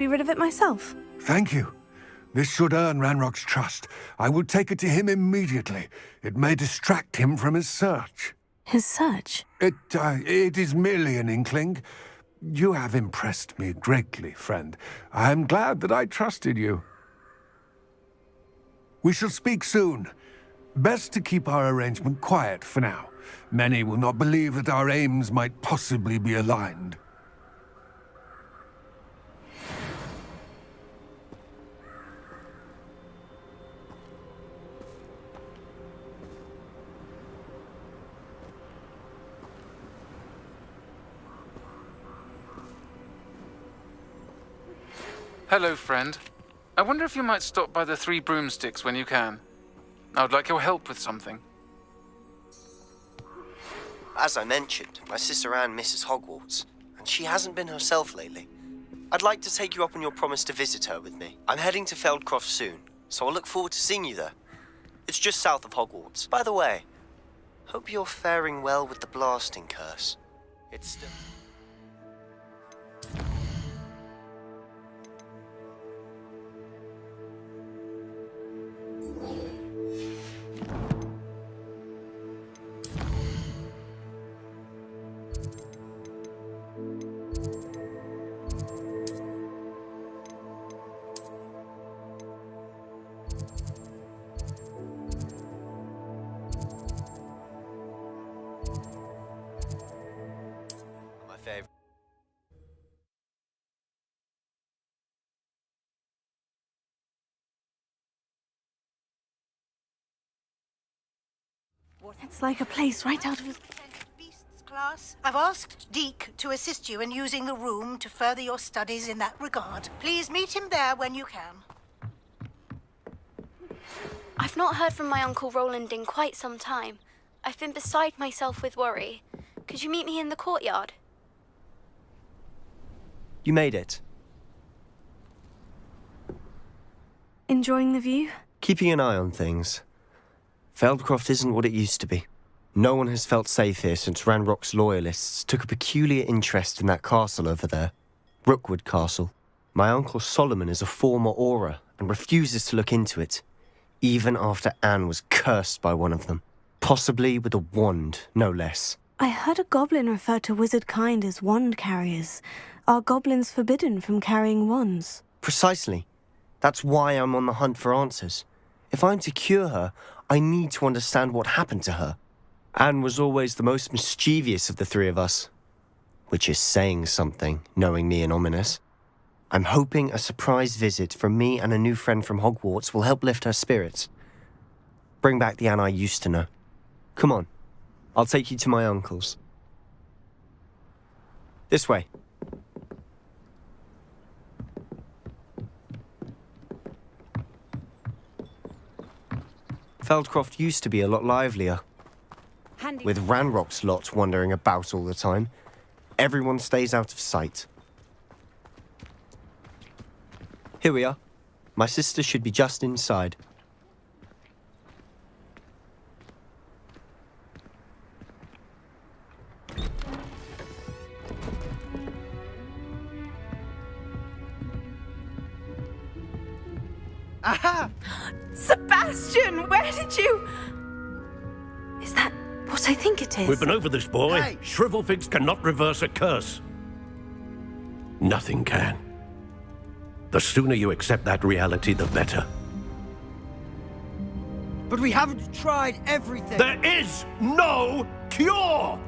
be rid of it myself. Thank you. This should earn Ranrock's trust. I will take it to him immediately. It may distract him from his search. His search? It is merely an inkling. You have impressed me greatly, friend. I am glad that I trusted you. We shall speak soon. Best to keep our arrangement quiet for now. Many will not believe that our aims might possibly be aligned. Hello, friend. I wonder if you might stop by the Three Broomsticks when you can. I would like your help with something. As I mentioned, my sister Anne misses Hogwarts, and she hasn't been herself lately. I'd like to take you up on your promise to visit her with me. I'm heading to Feldcroft soon, so I'll look forward to seeing you there. It's just south of Hogwarts. By the way, hope you're faring well with the blasting curse. It's still... my favorite. It's like a place right out of a... Beasts class. I've asked Deke to assist you in using the room to further your studies in that regard. Please meet him there when you can. I've not heard from my Uncle Roland in quite some time. I've been beside myself with worry. Could you meet me in the courtyard? You made it. Enjoying the view? Keeping an eye on things. Feldcroft isn't what it used to be. No one has felt safe here since Ranrock's loyalists took a peculiar interest in that castle over there. Rookwood Castle. My Uncle Solomon is a former Auror and refuses to look into it, even after Anne was cursed by one of them. Possibly with a wand, no less. I heard a goblin refer to wizard kind as wand carriers. Are goblins forbidden from carrying wands? Precisely. That's why I'm on the hunt for answers. If I'm to cure her, I need to understand what happened to her. Anne was always the most mischievous of the three of us. Which is saying something, knowing me and Ominous. I'm hoping a surprise visit from me and a new friend from Hogwarts will help lift her spirits. Bring back the Anne I used to know. Come on, I'll take you to my uncle's. This way. Feldcroft used to be a lot livelier. With Ranrock's lot wandering about all the time, everyone stays out of sight. Here we are. My sister should be just inside. Aha! Sebastian, where did you... Is that what I think it is? We've been over this, boy. Hey. Shrivelfigs cannot reverse a curse. Nothing can. The sooner you accept that reality, the better. But we haven't tried everything. There is no cure!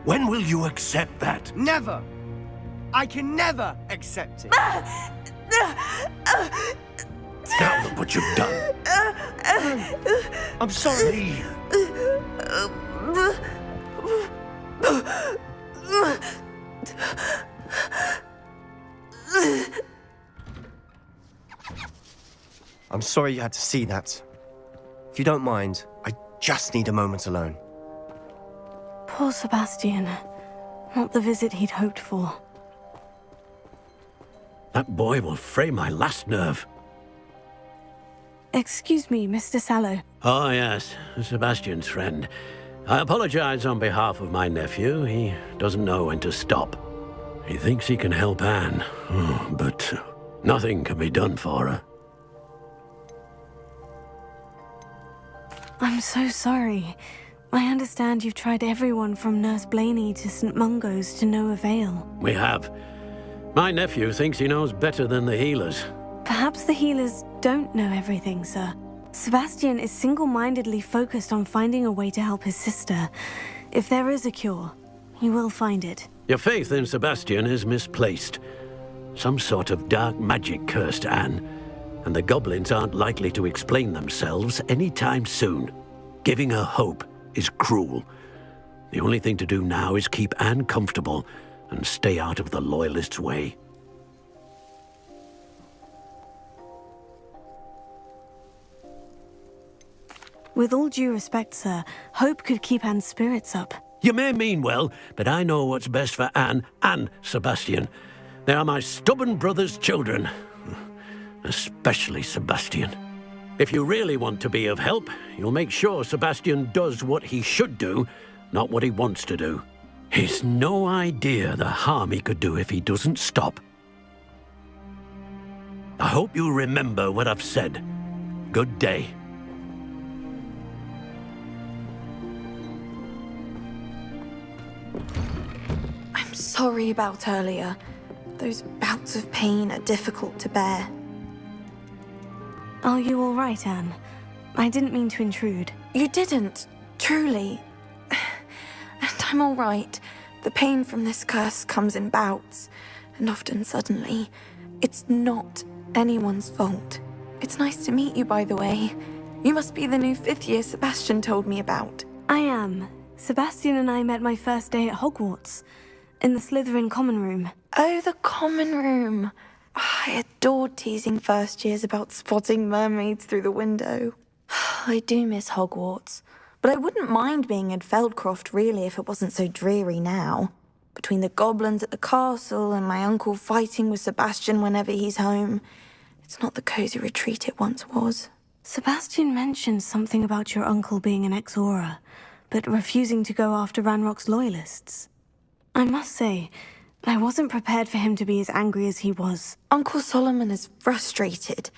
When will you accept that? Never. I can never accept it. Now look what you've done. I'm sorry. Leave. I'm sorry you had to see that. If you don't mind, I just need a moment alone. Poor Sebastian. Not the visit he'd hoped for. That boy will fray my last nerve. Excuse me, Mr. Sallow. Oh, yes, Sebastian's friend. I apologize on behalf of my nephew. He doesn't know when to stop. He thinks he can help Anne, but nothing can be done for her. I'm so sorry. I understand you've tried everyone from Nurse Blaney to St. Mungo's to no avail. We have. My nephew thinks he knows better than the healers. Perhaps the healers don't know everything, sir. Sebastian is single-mindedly focused on finding a way to help his sister. If there is a cure, he will find it. Your faith in Sebastian is misplaced. Some sort of dark magic cursed Anne, and the goblins aren't likely to explain themselves anytime soon. Giving her hope is cruel. The only thing to do now is keep Anne comfortable and stay out of the Loyalists' way. With all due respect, sir, hope could keep Anne's spirits up. You may mean well, but I know what's best for Anne and Sebastian. They are my stubborn brother's children. Especially Sebastian. If you really want to be of help, you'll make sure Sebastian does what he should do, not what he wants to do. He's no idea the harm he could do if he doesn't stop. I hope you remember what I've said. Good day. I'm sorry about earlier. Those bouts of pain are difficult to bear. Are you all right, Anne? I didn't mean to intrude. You didn't, truly. And I'm all right. The pain from this curse comes in bouts, and often suddenly. It's not anyone's fault. It's nice to meet you, by the way. You must be the new 5th year Sebastian told me about. I am. Sebastian and I met my first day at Hogwarts, in the Slytherin common room. Oh, the common room. I adored teasing first years about spotting mermaids through the window. I do miss Hogwarts, but I wouldn't mind being in Feldcroft really if it wasn't so dreary now. Between the goblins at the castle and my uncle fighting with Sebastian whenever he's home, it's not the cozy retreat it once was. Sebastian mentioned something about your uncle being an ex-Auror, but refusing to go after Ranrock's loyalists. I must say, I wasn't prepared for him to be as angry as he was. Uncle Solomon is frustrated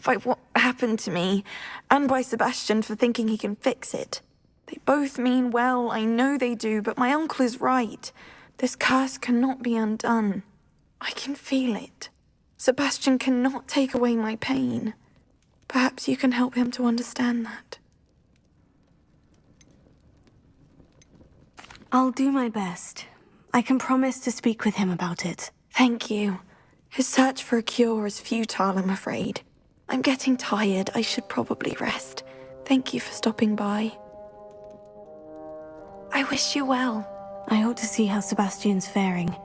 by what happened to me, and by Sebastian for thinking he can fix it. They both mean well, I know they do, but my uncle is right. This curse cannot be undone. I can feel it. Sebastian cannot take away my pain. Perhaps you can help him to understand that. I'll do my best. I can promise to speak with him about it. Thank you. His search for a cure is futile, I'm afraid. I'm getting tired. I should probably rest. Thank you for stopping by. I wish you well. I ought to see how Sebastian's faring.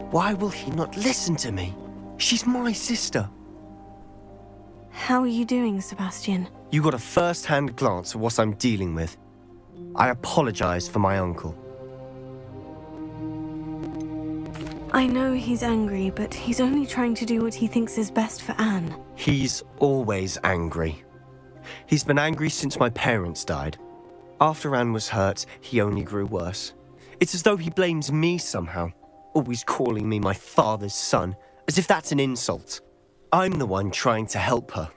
Why will he not listen to me? She's my sister. How are you doing, Sebastian? You got a first-hand glance at what I'm dealing with. I apologize for my uncle. I know he's angry, but he's only trying to do what he thinks is best for Anne. He's always angry. He's been angry since my parents died. After Anne was hurt, he only grew worse. It's as though he blames me somehow, always calling me my father's son, as if that's an insult. I'm the one trying to help her.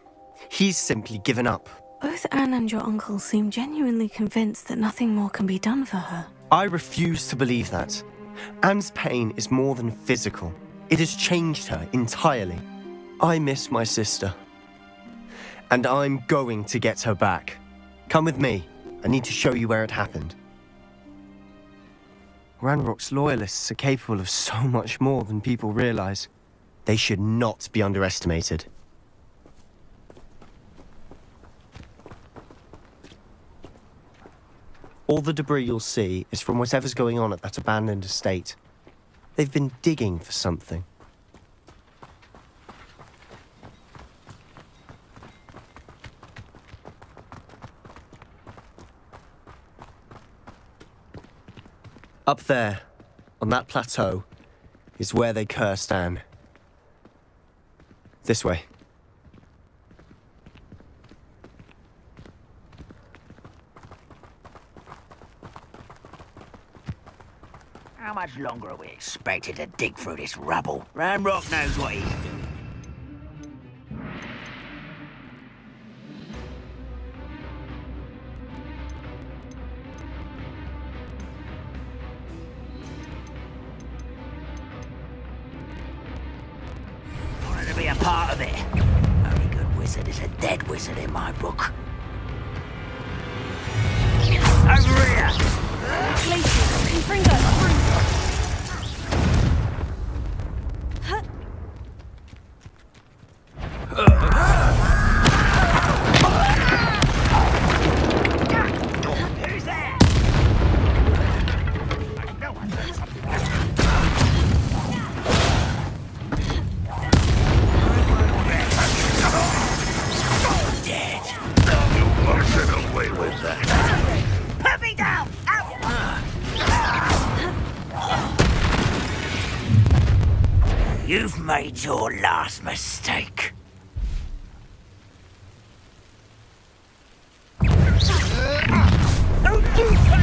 He's simply given up. Both Anne and your uncle seem genuinely convinced that nothing more can be done for her. I refuse to believe that. Anne's pain is more than physical. It has changed her entirely. I miss my sister. And I'm going to get her back. Come with me. I need to show you where it happened. Ranrock's loyalists are capable of so much more than people realize. They should not be underestimated. All the debris you'll see is from whatever's going on at that abandoned estate. They've been digging for something. Up there, on that plateau, is where they cursed Anne. This way. How much longer are we expected to dig through this rubble? Ranrock knows what he's doing. Wanted to be a part of it. Only good wizard is a dead wizard in my book. Over here! Glacius, Confringo! Who's there? No one said something. Dead. You must get away with that. Put me down! You've made your last mistake.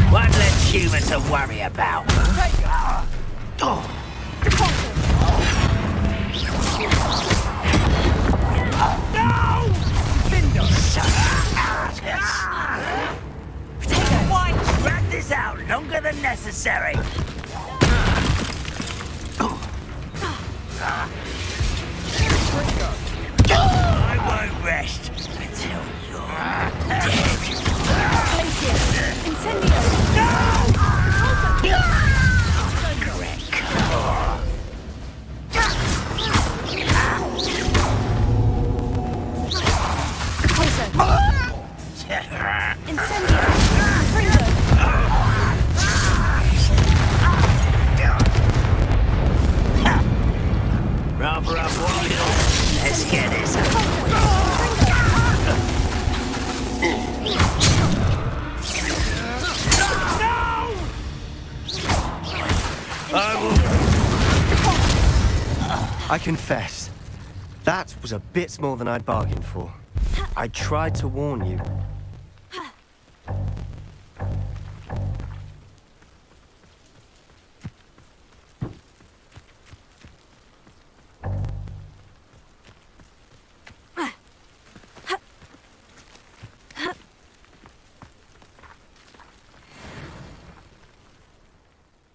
One less human to worry about. No! Why drag this out longer than necessary? I won't rest until you're dead. Glacius, Incendio! Correct. Incendio! Confringo! Rather up one hill. Let's get this. I confess, that was a bit more than I'd bargained for. I tried to warn you.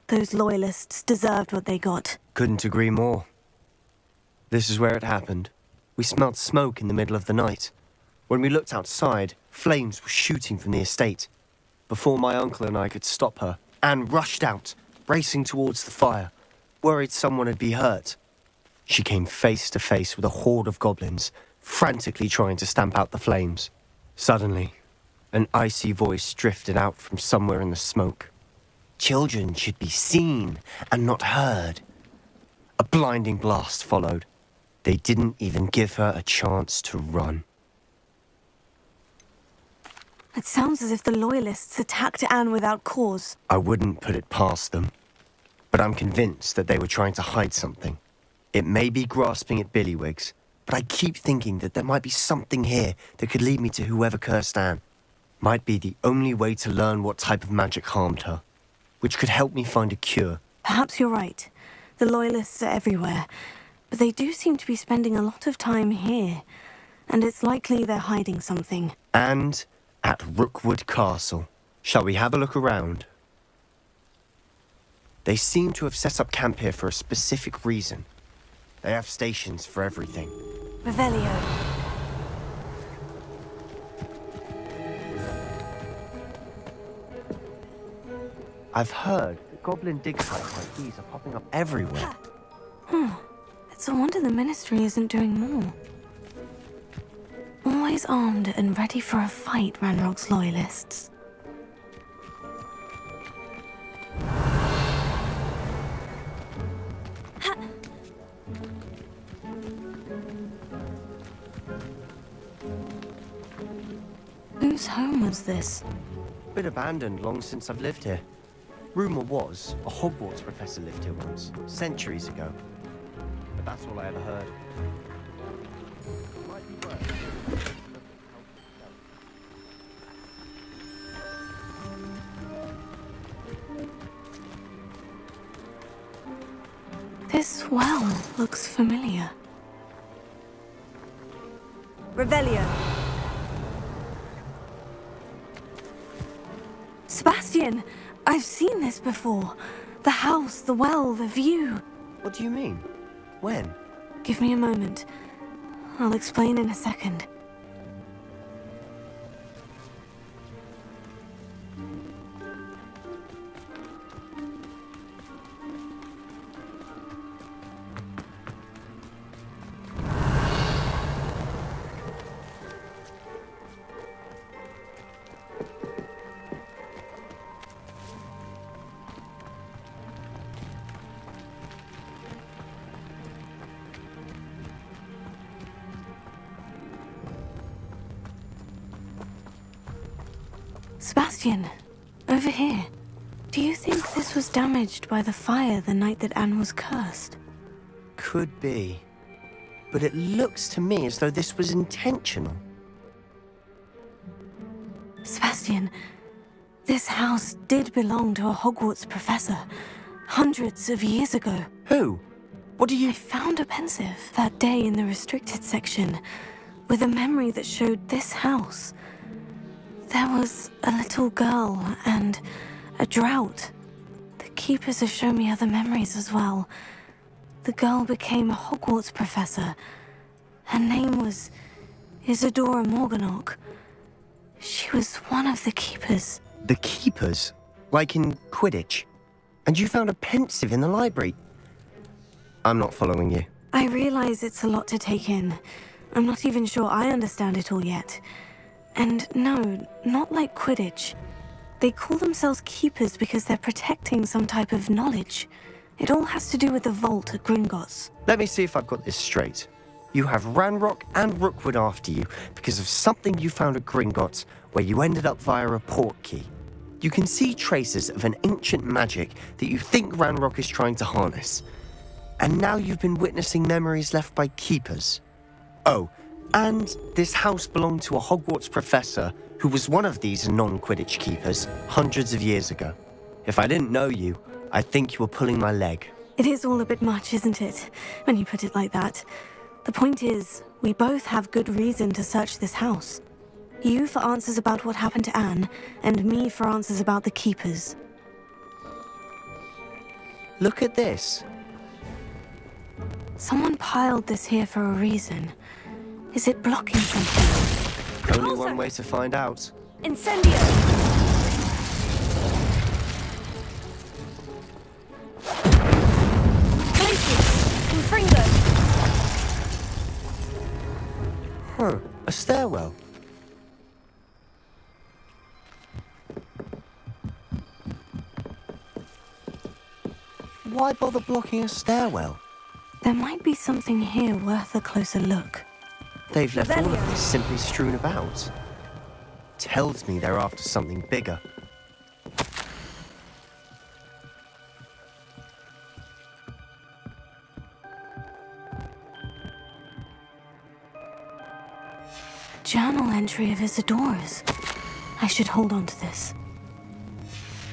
Those loyalists deserved what they got. Couldn't agree more. This is where it happened. We smelled smoke in the middle of the night. When we looked outside, flames were shooting from the estate. Before my uncle and I could stop her, Anne rushed out, racing towards the fire, worried someone had been hurt. She came face to face with a horde of goblins, frantically trying to stamp out the flames. Suddenly, an icy voice drifted out from somewhere in the smoke. Children should be seen and not heard. A blinding blast followed. They didn't even give her a chance to run. It sounds as if the loyalists attacked Anne without cause. I wouldn't put it past them. But I'm convinced that they were trying to hide something. It may be grasping at billywhigs, but I keep thinking that there might be something here that could lead me to whoever cursed Anne. Might be the only way to learn what type of magic harmed her, which could help me find a cure. Perhaps you're right. The loyalists are everywhere, but they do seem to be spending a lot of time here, and it's likely they're hiding something. And at Rookwood Castle. Shall we have a look around? They seem to have set up camp here for a specific reason. They have stations for everything. Revelio. I've heard that goblin dig sites like these are popping up everywhere. It's a wonder the Ministry isn't doing more. Always armed and ready for a fight, Ranrock's loyalists. whose home was this? Been abandoned long since I've lived here. Rumour was a Hogwarts professor lived here once, centuries ago. But that's all I ever heard. Might be worth. This well looks familiar. Revelio. Sebastian! I've seen this before. The house, the well, the view. What do you mean? When? Give me a moment. I'll explain in a second. Sebastian, over here. Do you think this was damaged by the fire the night that Anne was cursed? Could be. But it looks to me as though this was intentional. Sebastian, this house did belong to a Hogwarts professor, hundreds of years ago. Who? What do you... I found a pensive that day in the restricted section, with a memory that showed this house. There was a little girl and a drought. The keepers have shown me other memories as well. The girl became a Hogwarts professor. Her name was Isadora Morganach. She was one of the keepers. The keepers? Like in Quidditch? And you found a pensive in the library? I'm not following you. I realize it's a lot to take in. I'm not even sure I understand it all yet. And no, not like Quidditch. They call themselves keepers because they're protecting some type of knowledge. It all has to do with the vault at Gringotts. Let me see if I've got this straight. You have Ranrock and Rookwood after you because of something you found at Gringotts where you ended up via a portkey. You can see traces of an ancient magic that you think Ranrock is trying to harness. And now you've been witnessing memories left by keepers. Oh, and this house belonged to a Hogwarts professor who was one of these non-Quidditch keepers hundreds of years ago. If I didn't know you, I'd think you were pulling my leg. It is all a bit much, isn't it, when you put it like that? The point is, we both have good reason to search this house. You for answers about what happened to Anne, and me for answers about the keepers. Look at this. Someone piled this here for a reason. Is it blocking something? Only one way to find out. Incendio. Places. Infringo. Huh, a stairwell. Why bother blocking a stairwell? There might be something here worth a closer look. They've left all of this simply strewn about. Tells me they're after something bigger. A journal entry of Isadora's. I should hold on to this.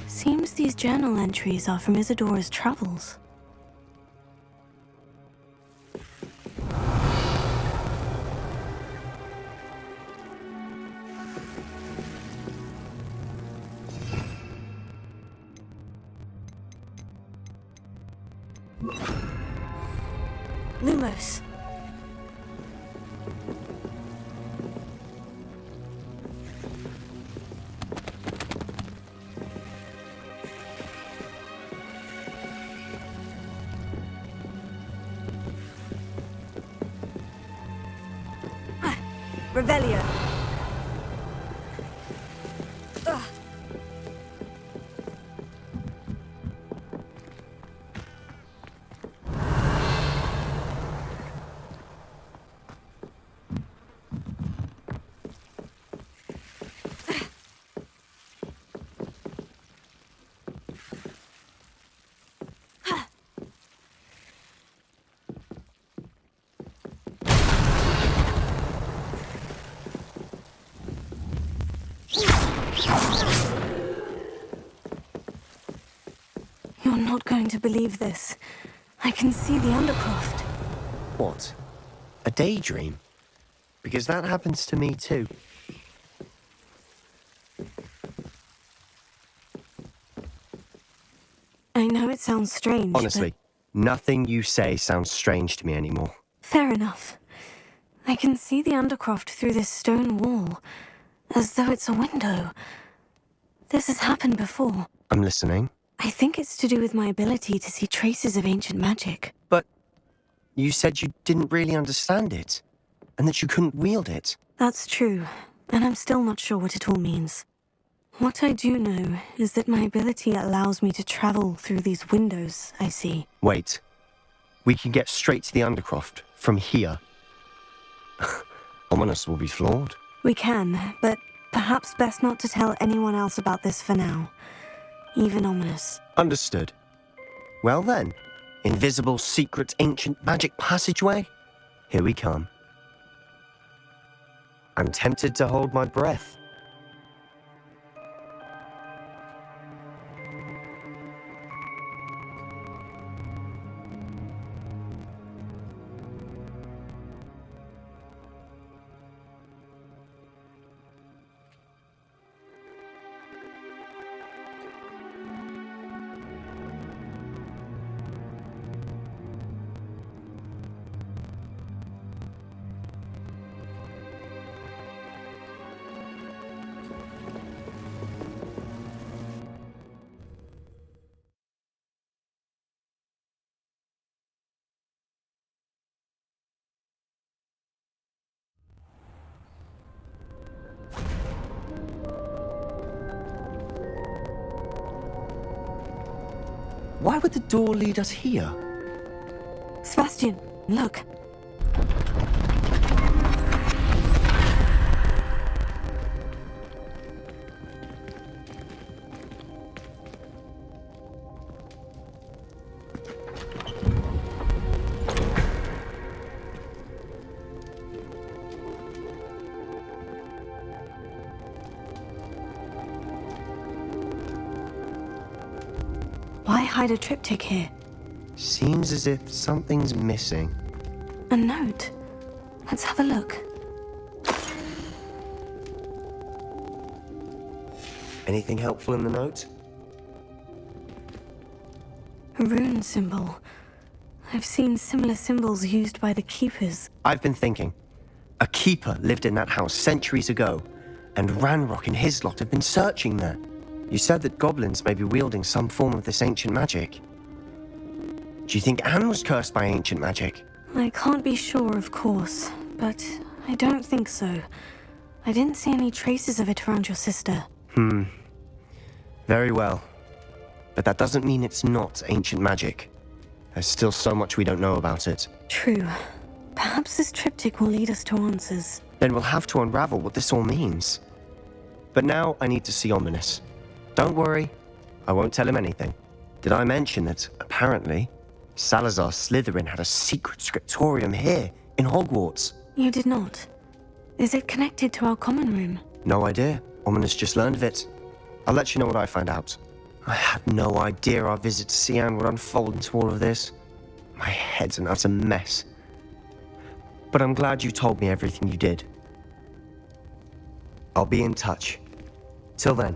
Seems these journal entries are from Isadora's travels. Lumos. Revelio. You're not going to believe this. I can see the Undercroft. What? A daydream? Because that happens to me too. I know it sounds strange, Honestly, nothing you say sounds strange to me anymore. Fair enough. I can see the Undercroft through this stone wall, as though it's a window. This has happened before. I'm listening. I think it's to do with my ability to see traces of ancient magic. But you said you didn't really understand it, and that you couldn't wield it. That's true, and I'm still not sure what it all means. What I do know is that my ability allows me to travel through these windows I see. Wait. We can get straight to the Undercroft from here. Ominous will be flawed. We can, but perhaps best not to tell anyone else about this for now. Even Ominous. Understood. Well then, invisible, secret, ancient magic passageway? Here we come. I'm tempted to hold my breath. Why would the door lead us here? Sebastian, look. Why hide a triptych here? Seems as if something's missing. A note. Let's have a look. Anything helpful in the note? A rune symbol. I've seen similar symbols used by the Keepers. I've been thinking. A keeper lived in that house centuries ago, and Ranrock and his lot have been searching there. You said that goblins may be wielding some form of this ancient magic. Do you think Anne was cursed by ancient magic? I can't be sure, of course, but I don't think so. I didn't see any traces of it around your sister. Very well. But that doesn't mean it's not ancient magic. There's still so much we don't know about it. True. Perhaps this triptych will lead us to answers. Then we'll have to unravel what this all means. But now I need to see Ominous. Don't worry, I won't tell him anything. Did I mention that, apparently, Salazar Slytherin had a secret scriptorium here, in Hogwarts? You did not. Is it connected to our common room? No idea. Ominous just learned of it. I'll let you know what I find out. I had no idea our visit to Sian would unfold into all of this. My head's an utter mess. But I'm glad you told me everything you did. I'll be in touch. Till then.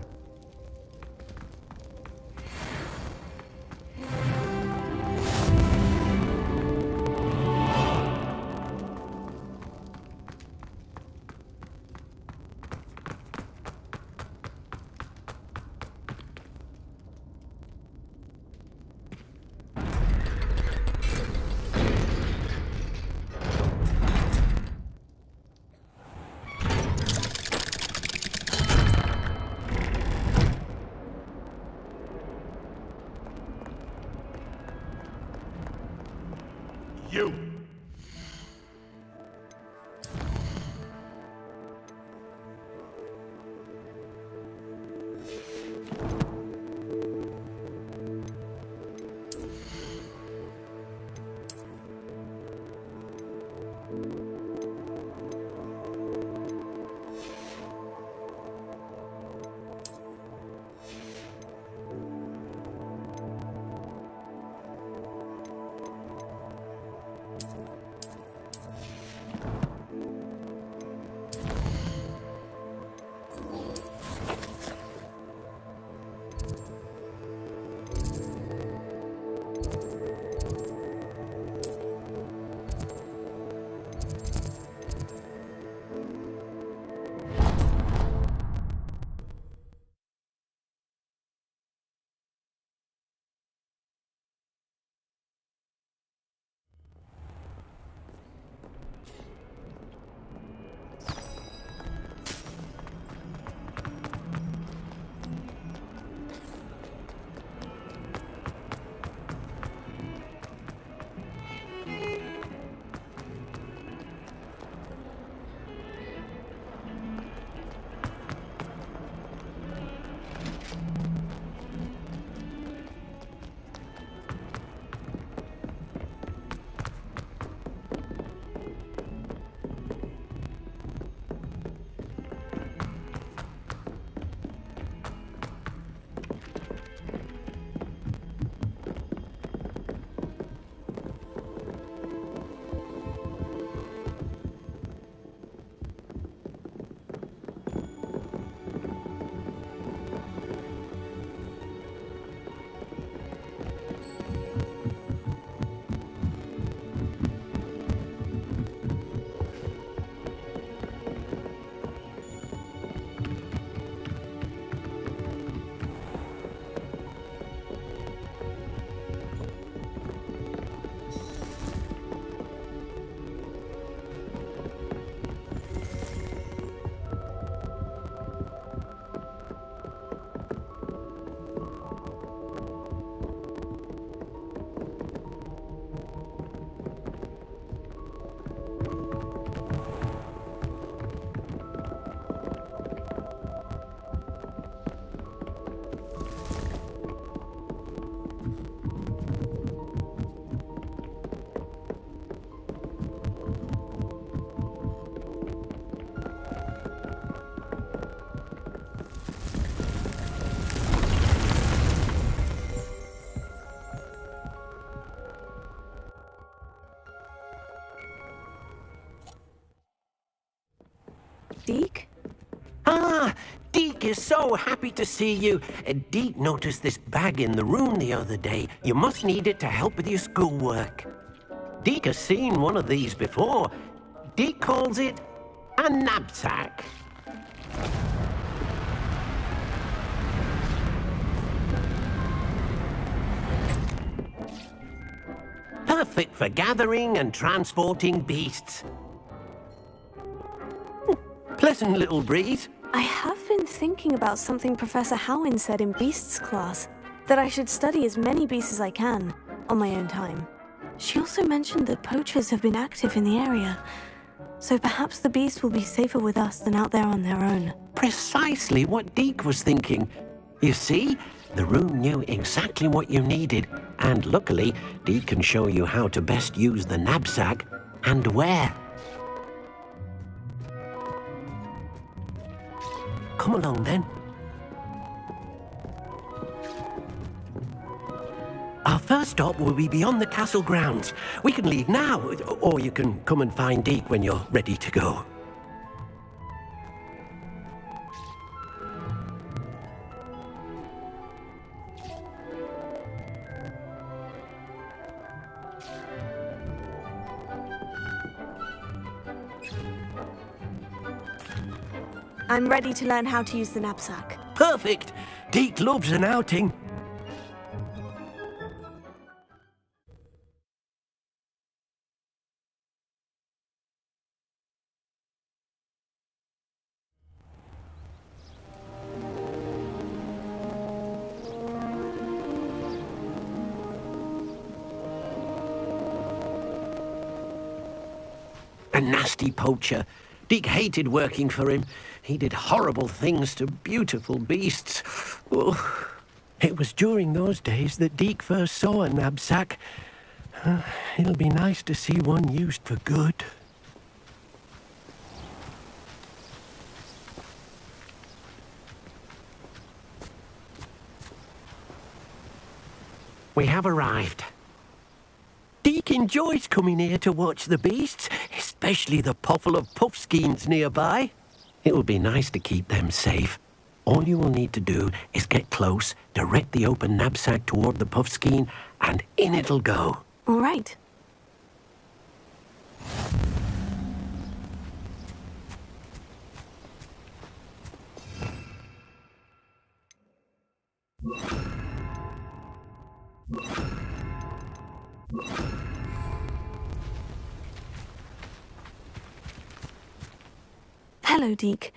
You! Deke? Ah, Deke is so happy to see you. Deke noticed this bag in the room the other day. You must need it to help with your schoolwork. Deke has seen one of these before. Deke calls it a knapsack. Perfect for gathering and transporting beasts. Pleasant little breeze. I have been thinking about something Professor Howin said in Beasts class, that I should study as many beasts as I can, on my own time. She also mentioned that poachers have been active in the area, so perhaps the beasts will be safer with us than out there on their own. Precisely what Deke was thinking. You see, the room knew exactly what you needed, and luckily, Deke can show you how to best use the knapsack and where. Come along then. Our first stop will be beyond the castle grounds. We can leave now, or you can come and find Deke when you're ready to go. I'm ready to learn how to use the knapsack. Perfect! Deke loves an outing. A nasty poacher. Deke hated working for him. He did horrible things to beautiful beasts. Oh. It was during those days that Deke first saw a knapsack. It'll be nice to see one used for good. We have arrived. Deke enjoys coming here to watch the beasts, especially the potful of puffskeins nearby. It will be nice to keep them safe. All you will need to do is get close, direct the open knapsack toward the puffskein, and in it'll go. All right. Hello, Deke.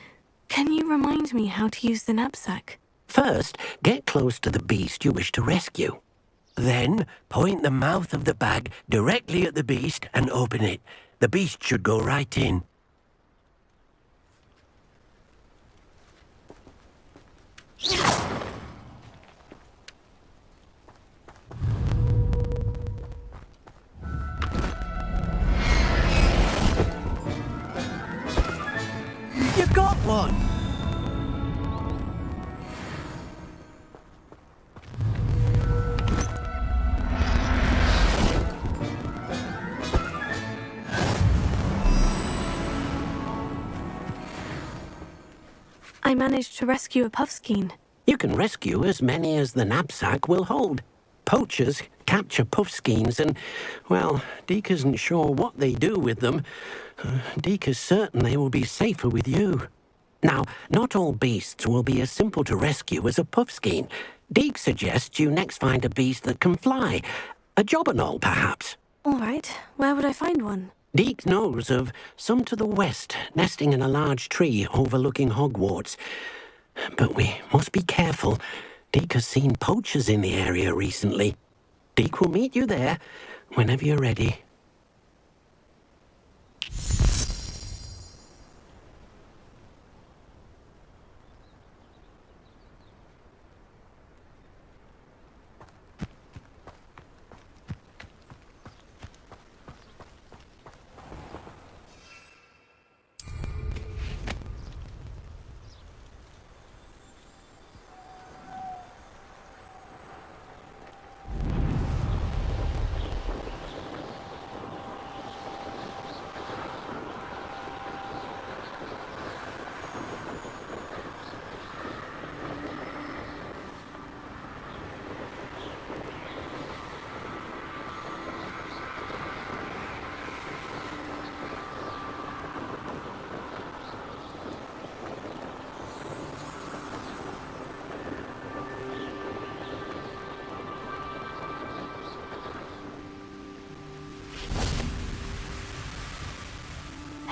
Can you remind me how to use the knapsack? First, get close to the beast you wish to rescue. Then, point the mouth of the bag directly at the beast and open it. The beast should go right in. You got one! I managed to rescue a puffskein. You can rescue as many as the knapsack will hold. Poachers capture puffskeins and, well, Deke isn't sure what they do with them. Deke is certain they will be safer with you. Now, not all beasts will be as simple to rescue as a puffskein. Deke suggests you next find a beast that can fly. A jobberknoll, perhaps. All right. Where would I find one? Deke knows of some to the west, nesting in a large tree overlooking Hogwarts. But we must be careful. Deke has seen poachers in the area recently. Deke will meet you there whenever you're ready.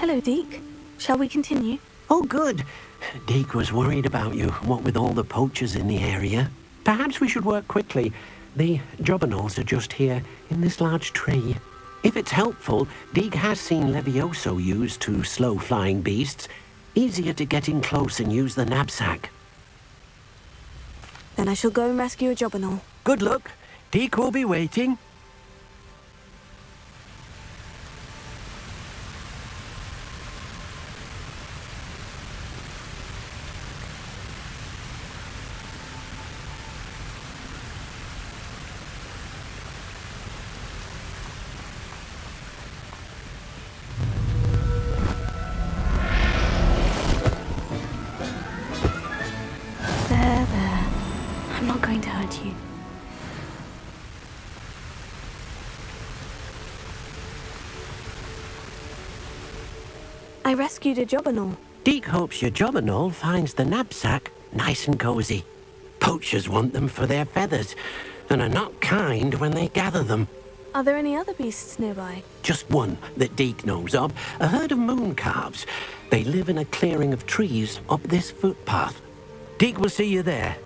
Hello, Deke. Shall we continue? Oh, good. Deke was worried about you, what with all the poachers in the area. Perhaps we should work quickly. The jobberknolls are just here, in this large tree. If it's helpful, Deke has seen Levioso used to slow flying beasts. Easier to get in close and use the knapsack. Then I shall go and rescue a jobberknoll. Good luck. Deke will be waiting. There. I'm not going to hurt you. I rescued a jobberknoll. Deke hopes your jobberknoll finds the knapsack nice and cozy. Poachers want them for their feathers, and are not kind when they gather them. Are there any other beasts nearby? Just one that Deke knows of, a herd of moon calves. They live in a clearing of trees up this footpath. Deke will see you there.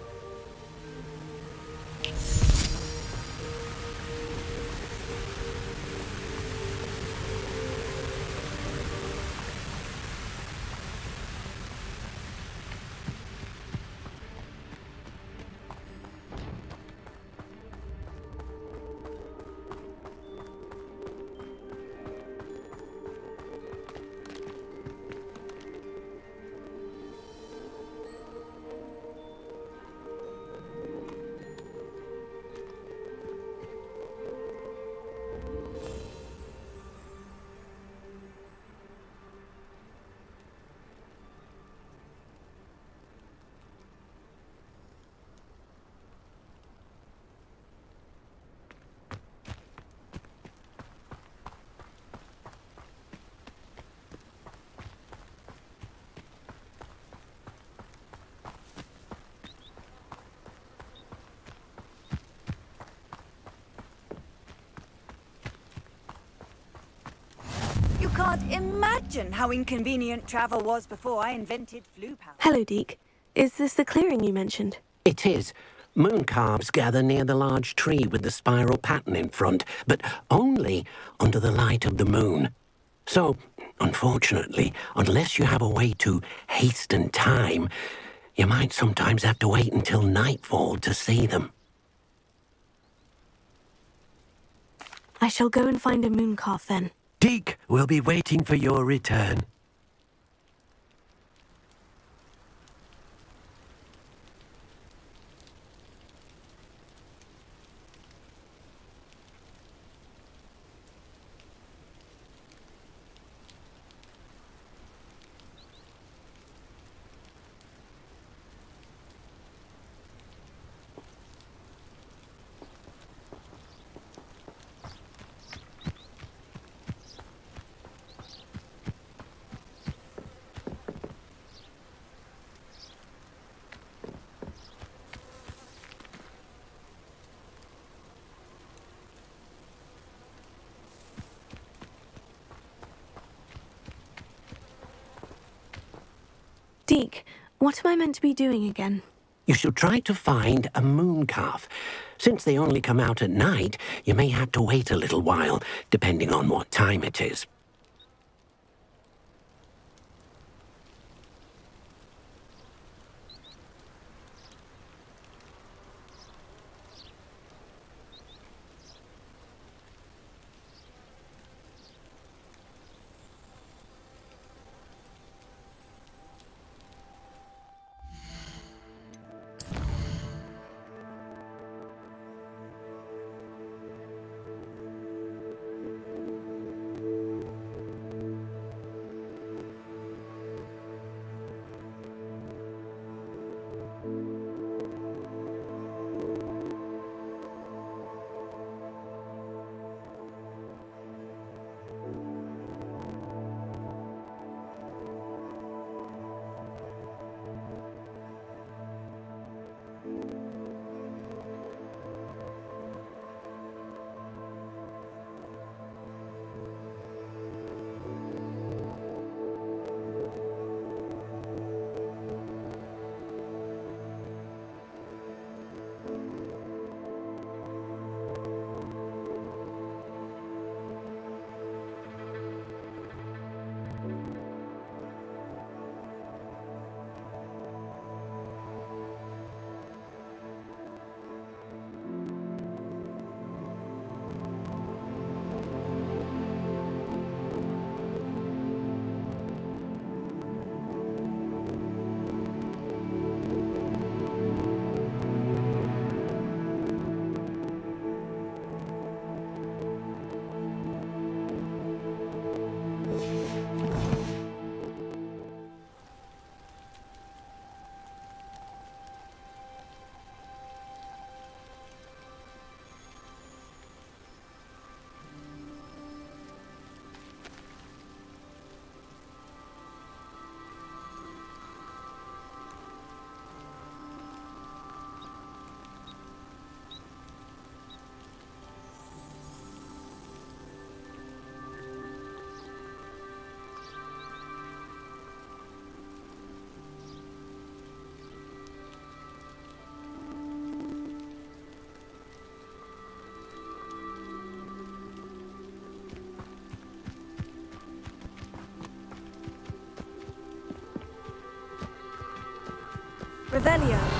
You can't imagine how inconvenient travel was before I invented flu power. Hello, Deke. Is this the clearing you mentioned? It is. Moon calves gather near the large tree with the spiral pattern in front, but only under the light of the moon. So, unfortunately, unless you have a way to hasten time, you might sometimes have to wait until nightfall to see them. I shall go and find a moon calf then. Deke will be waiting for your return. Deke, what am I meant to be doing again? You should try to find a moon calf. Since they only come out at night, you may have to wait a little while, depending on what time it is. Revelio.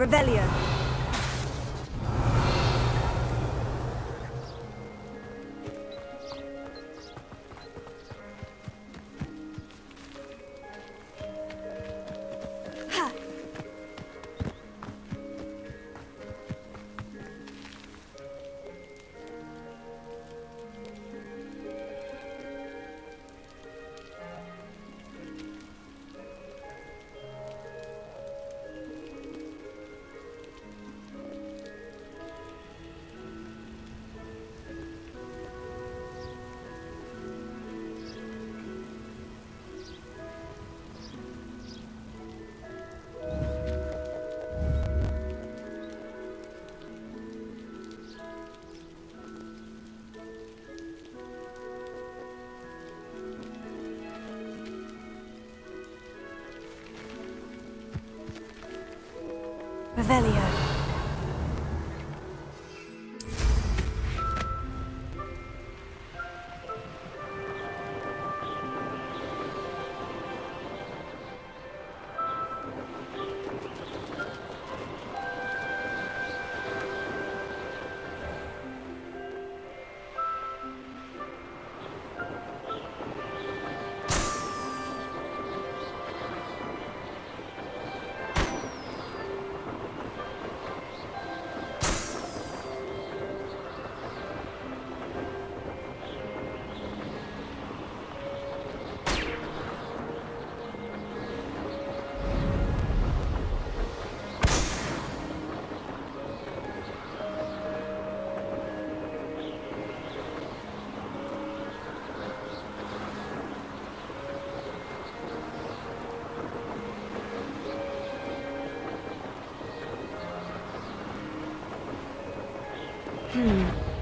Revelio. Revelio.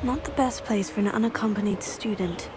Not the best place for an unaccompanied student.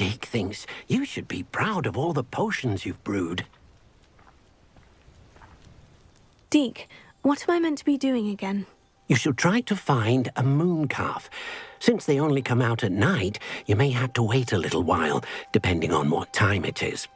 Dick thinks you should be proud of all the potions you've brewed. Deke, what am I meant to be doing again? You should try to find a moon calf. Since they only come out at night, you may have to wait a little while, depending on what time it is.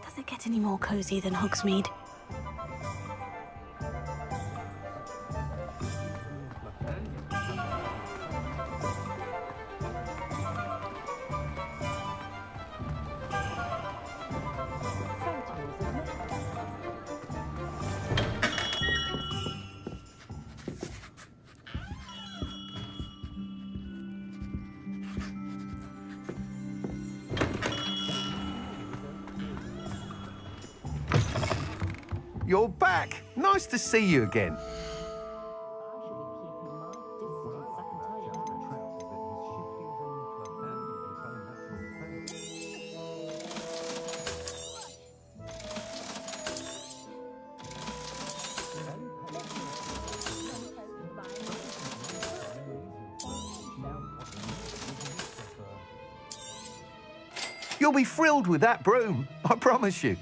Does it get any more cozy than Hogsmeade? You're back! Nice to see you again. You'll be thrilled with that broom, I promise you.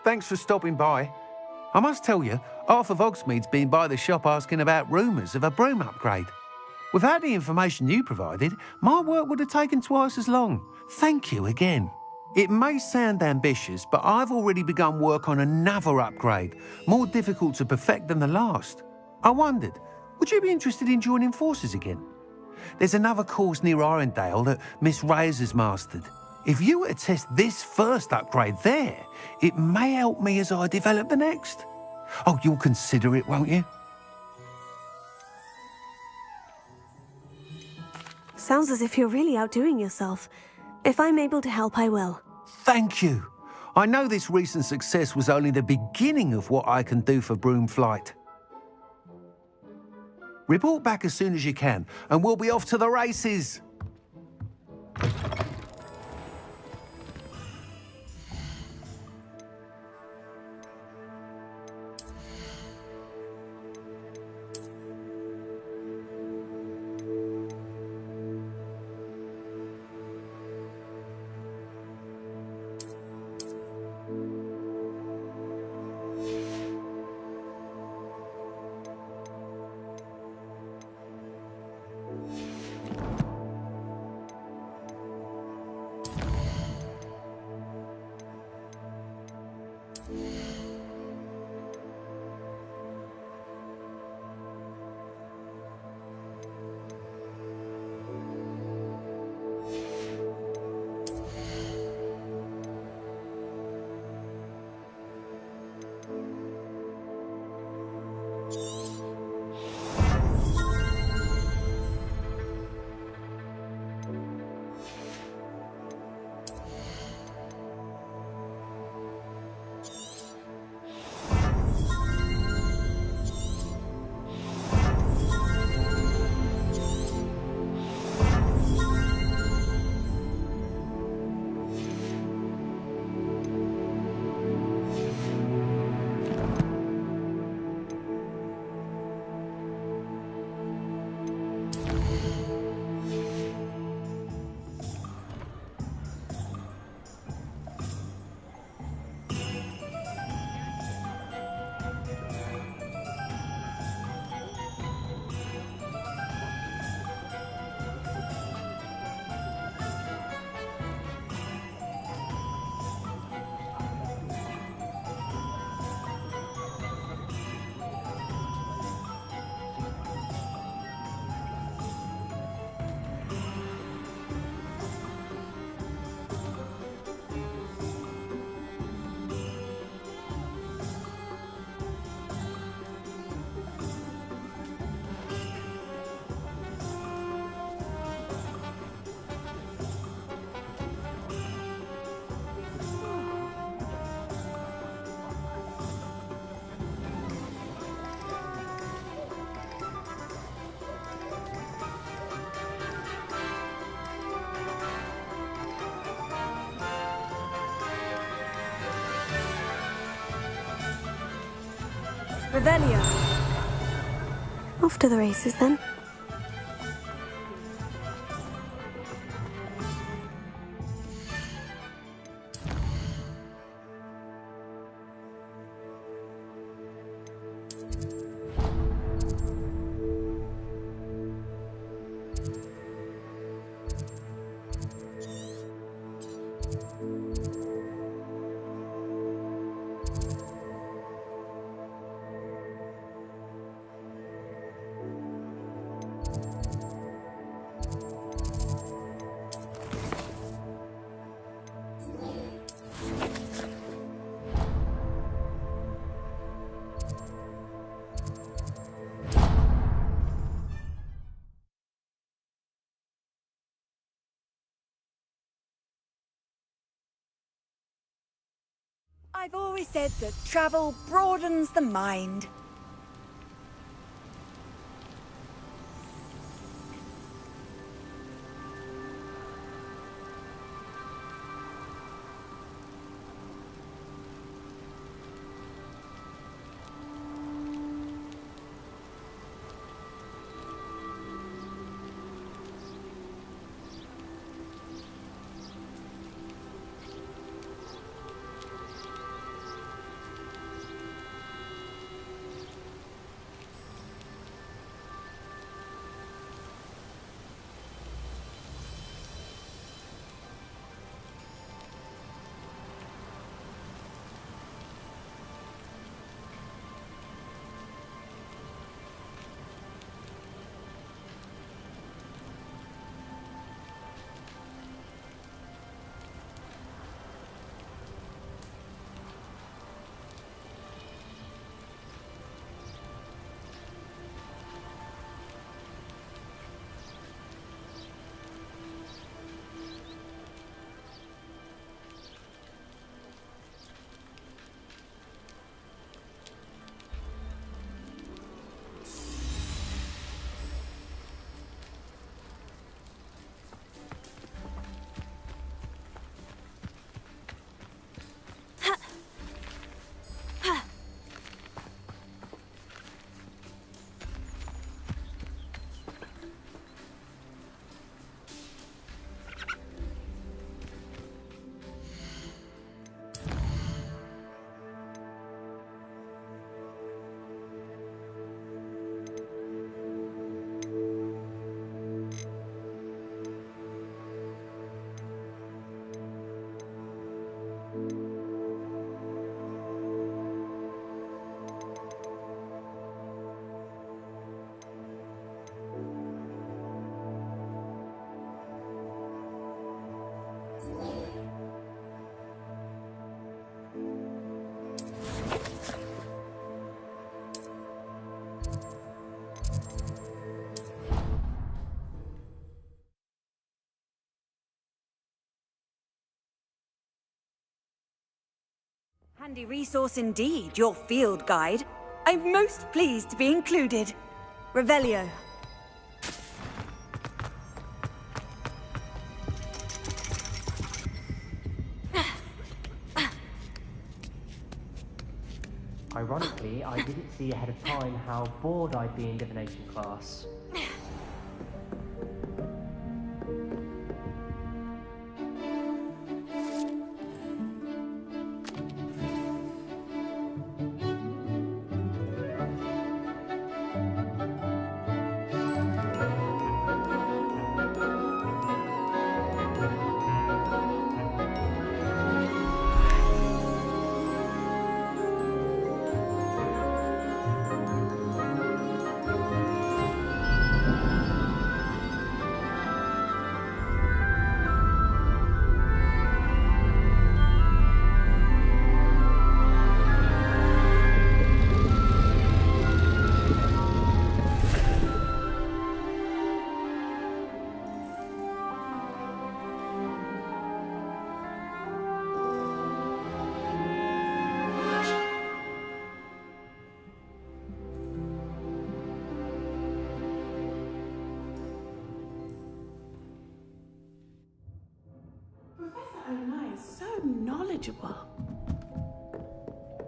Thanks for stopping by. I must tell you, half of Hogsmeade's been by the shop asking about rumours of a broom upgrade. Without the information you provided, my work would have taken twice as long. Thank you again. It may sound ambitious, but I've already begun work on another upgrade, more difficult to perfect than the last. I wondered, would you be interested in joining forces again? There's another course near Arendelle that Miss Reyes has mastered. If you were to test this first upgrade there, it may help me as I develop the next. Oh, you'll consider it, won't you? Sounds as if you're really outdoing yourself. If I'm able to help, I will. Thank you. I know this recent success was only the beginning of what I can do for Broomflight. Report back as soon as you can, and we'll be off to the races. Revelio. Off to the races then. I've always said that travel broadens the mind. Handy resource indeed, your field guide. I'm most pleased to be included. Revelio. Ironically, I didn't see ahead of time how bored I'd be in divination class.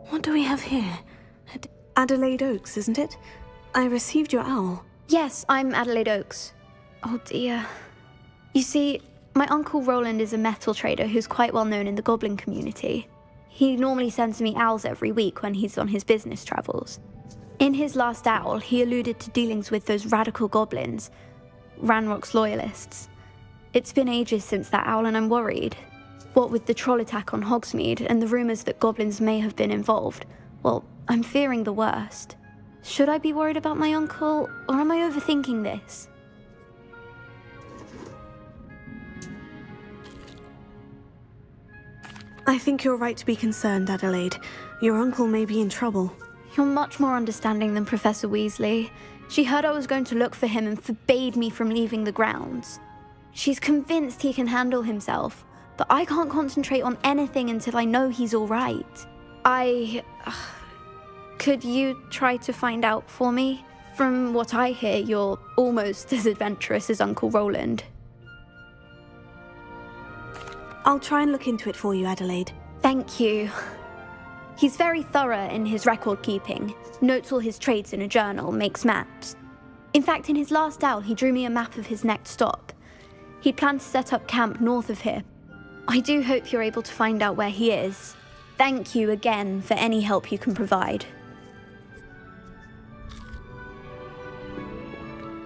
What do we have here? Adelaide Oaks, isn't it? I received your owl. Yes, I'm Adelaide Oaks. Oh dear. You see, my Uncle Roland is a metal trader who's quite well known in the goblin community. He normally sends me owls every week when he's on his business travels. In his last owl, he alluded to dealings with those radical goblins, Ranrock's loyalists. It's been ages since that owl and I'm worried. What with the troll attack on Hogsmeade and the rumours that goblins may have been involved, well, I'm fearing the worst. Should I be worried about my uncle, or am I overthinking this? I think you're right to be concerned, Adelaide. Your uncle may be in trouble. You're much more understanding than Professor Weasley. She heard I was going to look for him and forbade me from leaving the grounds. She's convinced he can handle himself, but I can't concentrate on anything until I know he's all right. Could you try to find out for me? From what I hear, you're almost as adventurous as Uncle Roland. I'll try and look into it for you, Adelaide. Thank you. He's very thorough in his record keeping, notes all his trades in a journal, makes maps. In fact, in his last owl, he drew me a map of his next stop. He planned to set up camp north of here. I do hope you're able to find out where he is. Thank you again for any help you can provide.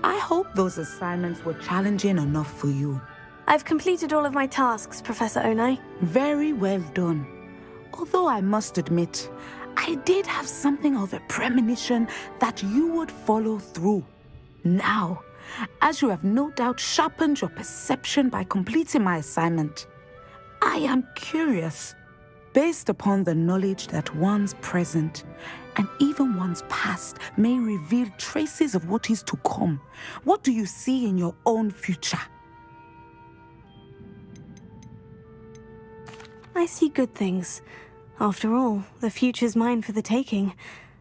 I hope those assignments were challenging enough for you. I've completed all of my tasks, Professor Onai. Very well done. Although I must admit, I did have something of a premonition that you would follow through. Now, as you have no doubt sharpened your perception by completing my assignment, I am curious, based upon the knowledge that one's present and even one's past may reveal traces of what is to come. What do you see in your own future? I see good things. After all, the future's mine for the taking,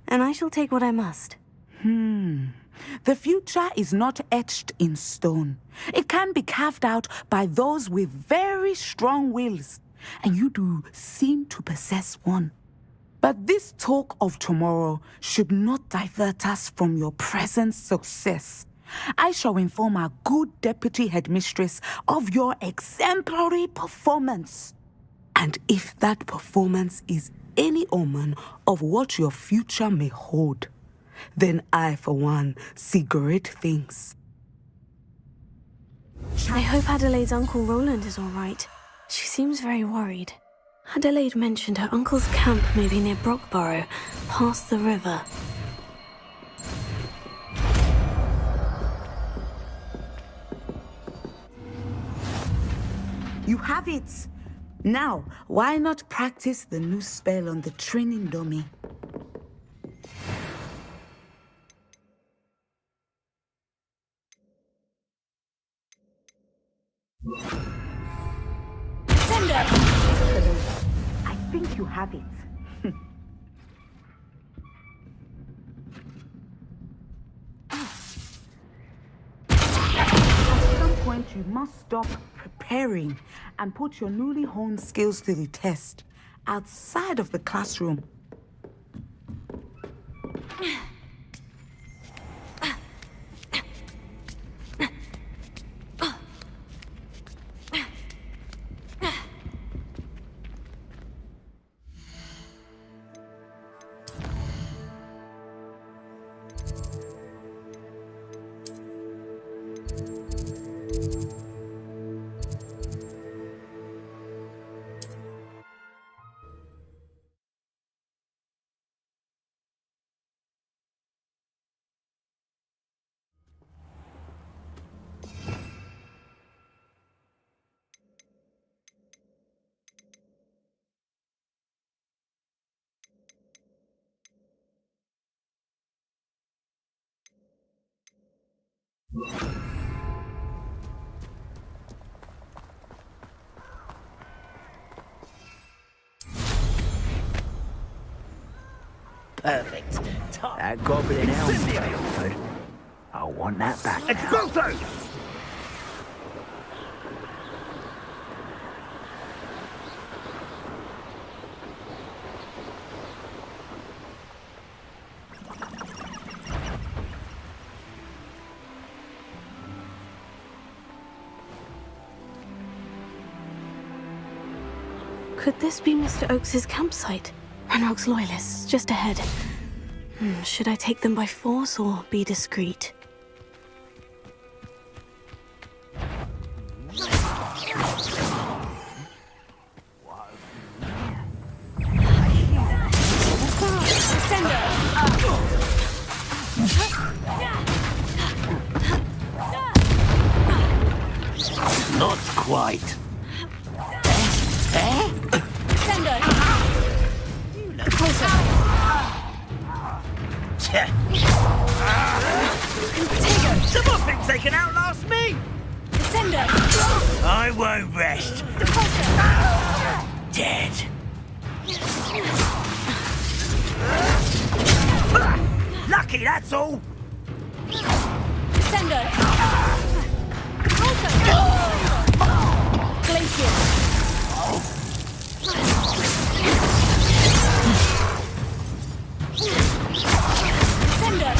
and I shall take what I must. The future is not etched in stone. It can be carved out by those with very strong wills, and you do seem to possess one. But this talk of tomorrow should not divert us from your present success. I shall inform our good deputy headmistress of your exemplary performance. And if that performance is any omen of what your future may hold, then I, for one, see great things. I hope Adelaide's Uncle Roland is all right. She seems very worried. Adelaide mentioned her uncle's camp may be near Brockborough, past the river. You have it! Now, why not practice the new spell on the training dummy? I think you have it. At some point, you must stop preparing and put your newly honed skills to the test outside of the classroom. Perfect. That goblin helm. Good. I want that back now. Expulso! Could this be Mr. Oakes's campsite? Ranrock's loyalists, just ahead. Should I take them by force or be discreet? Not quite. Sendo! Closer. Someone thinks they can outlast me! Sendo! I won't rest. Dead. Lucky, that's all. Sendo! Glacier! Sendo!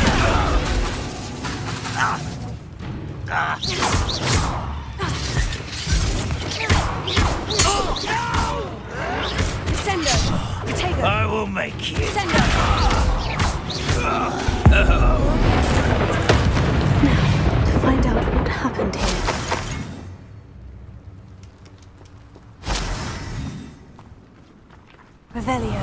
Sendo! Potato! I will make you. Sendo! To find out what happened here. Revelio.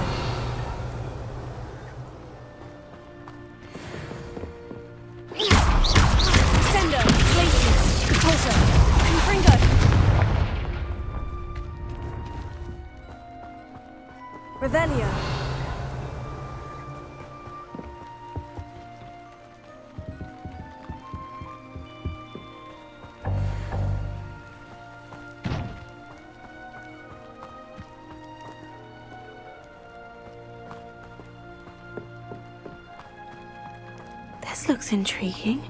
Sendo! Glacius! Composer! Confringo! Revelio. This looks intriguing.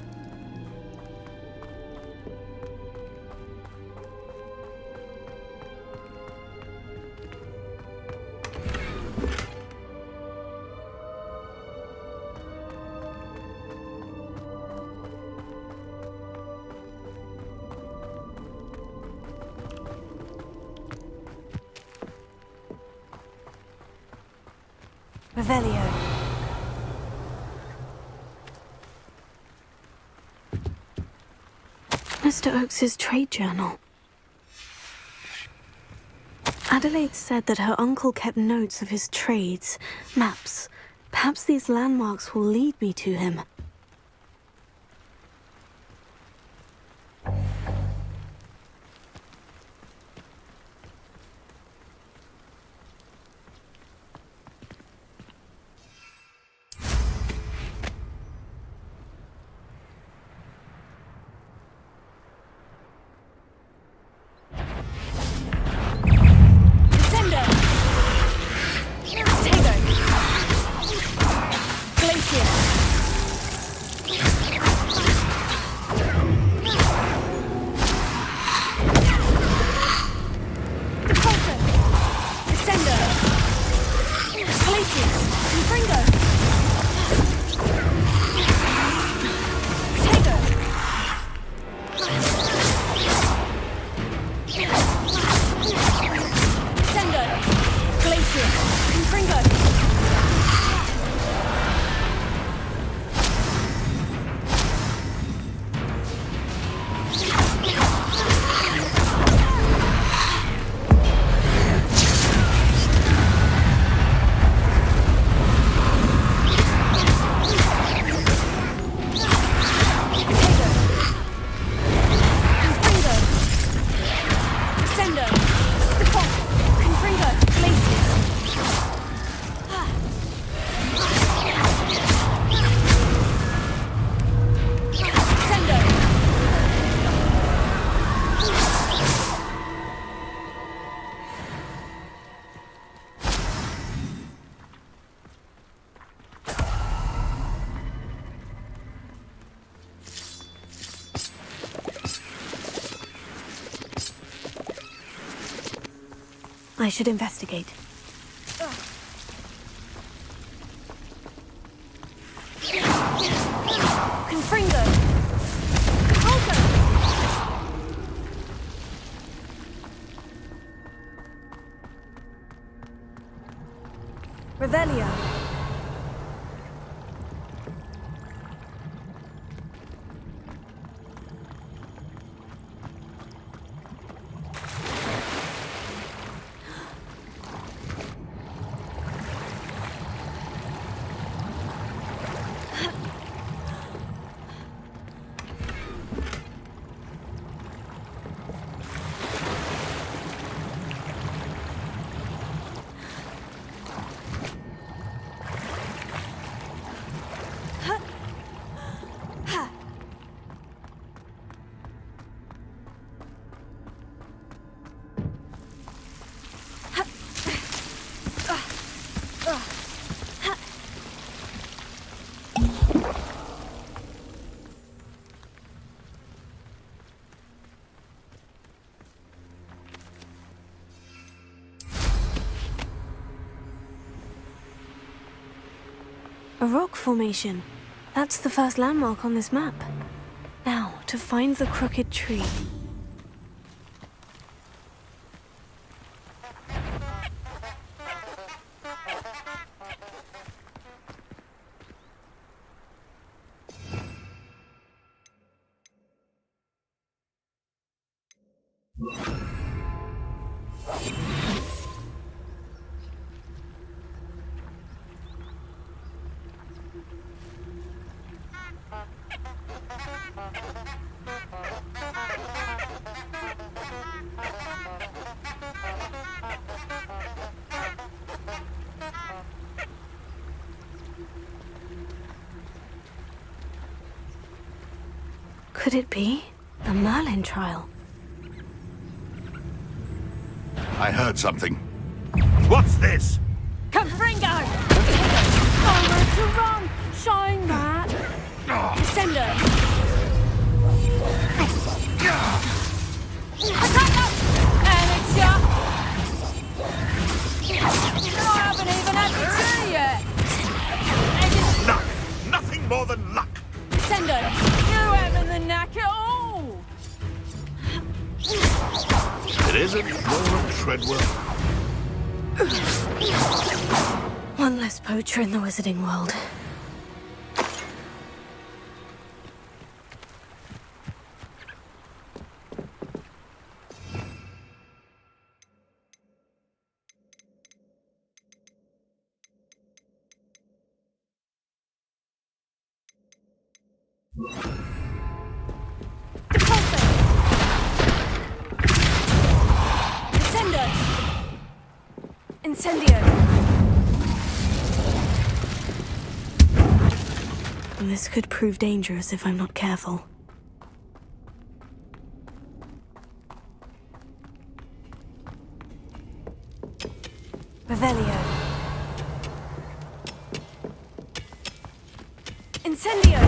Revelio. Mr. Oakes's trade journal. Adelaide said that her uncle kept notes of his trades, maps. Perhaps these landmarks will lead me to him. I should investigate. Confringo! Revelio. A rock formation. That's the first landmark on this map. Now, to find the crooked tree. Could it be the Merlin trial? I heard something. What's this? Confringo! Nowhere to run! Shine that! Descender! Attack up! And it's shot! I haven't even had the tea yet! Luck! Nothing more than luck! Descender! You haven't the knack at all! It isn't Laura Treadwell. One less poacher in the wizarding world. Incendio! This could prove dangerous if I'm not careful. Revelio! Incendio!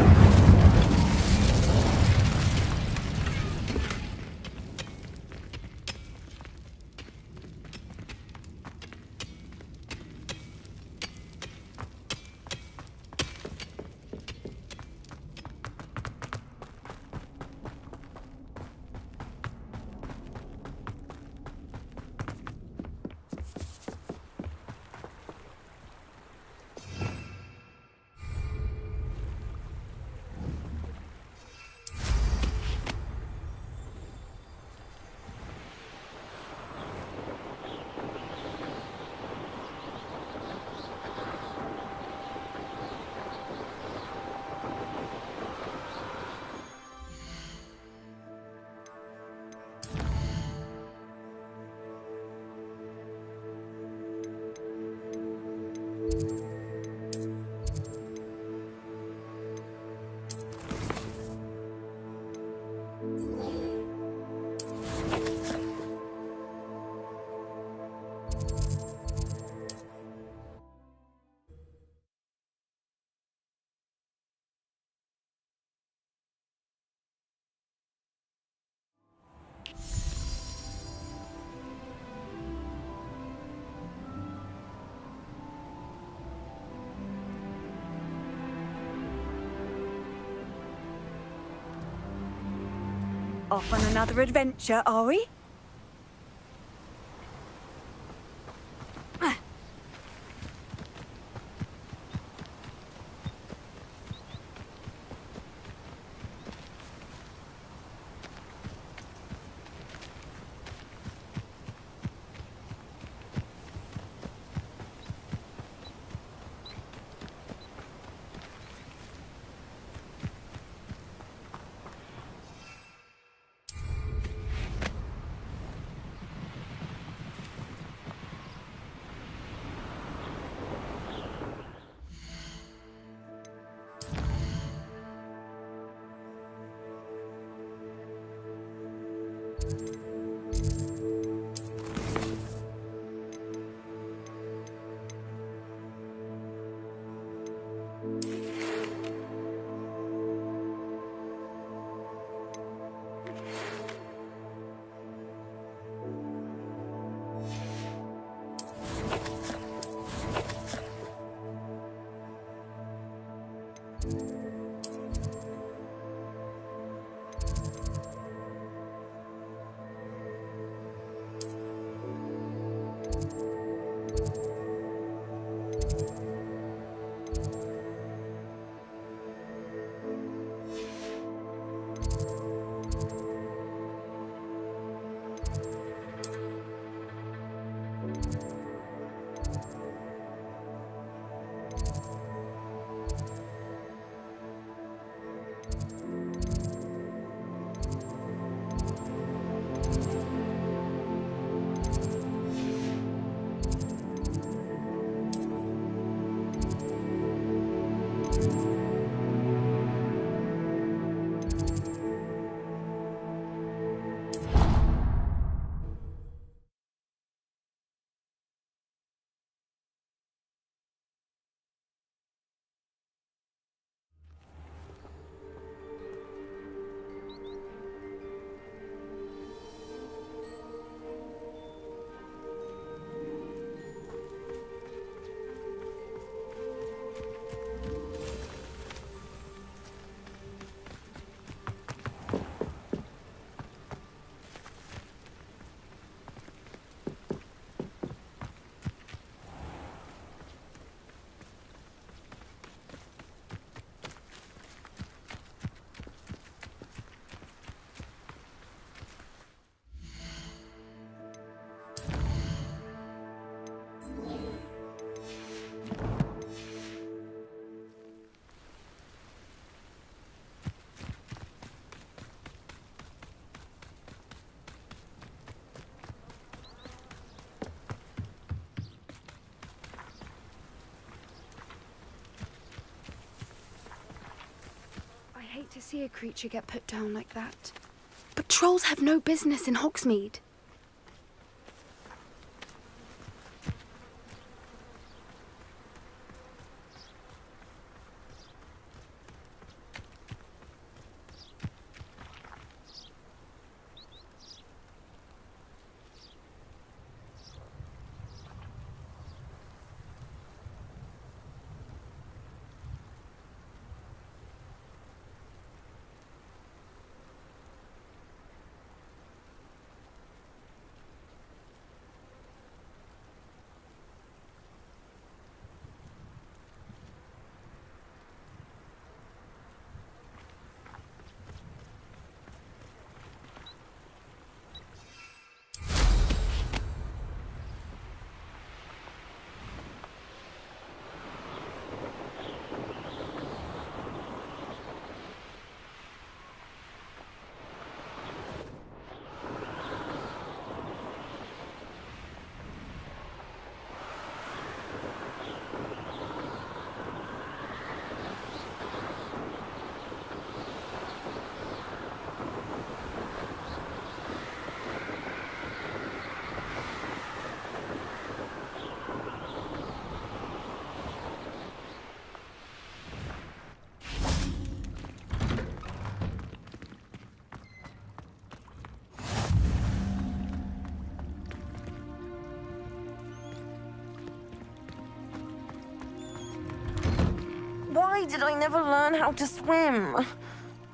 Off on another adventure, are we? I hate to see a creature get put down like that. But trolls have no business in Hogsmeade. Why did I never learn how to swim?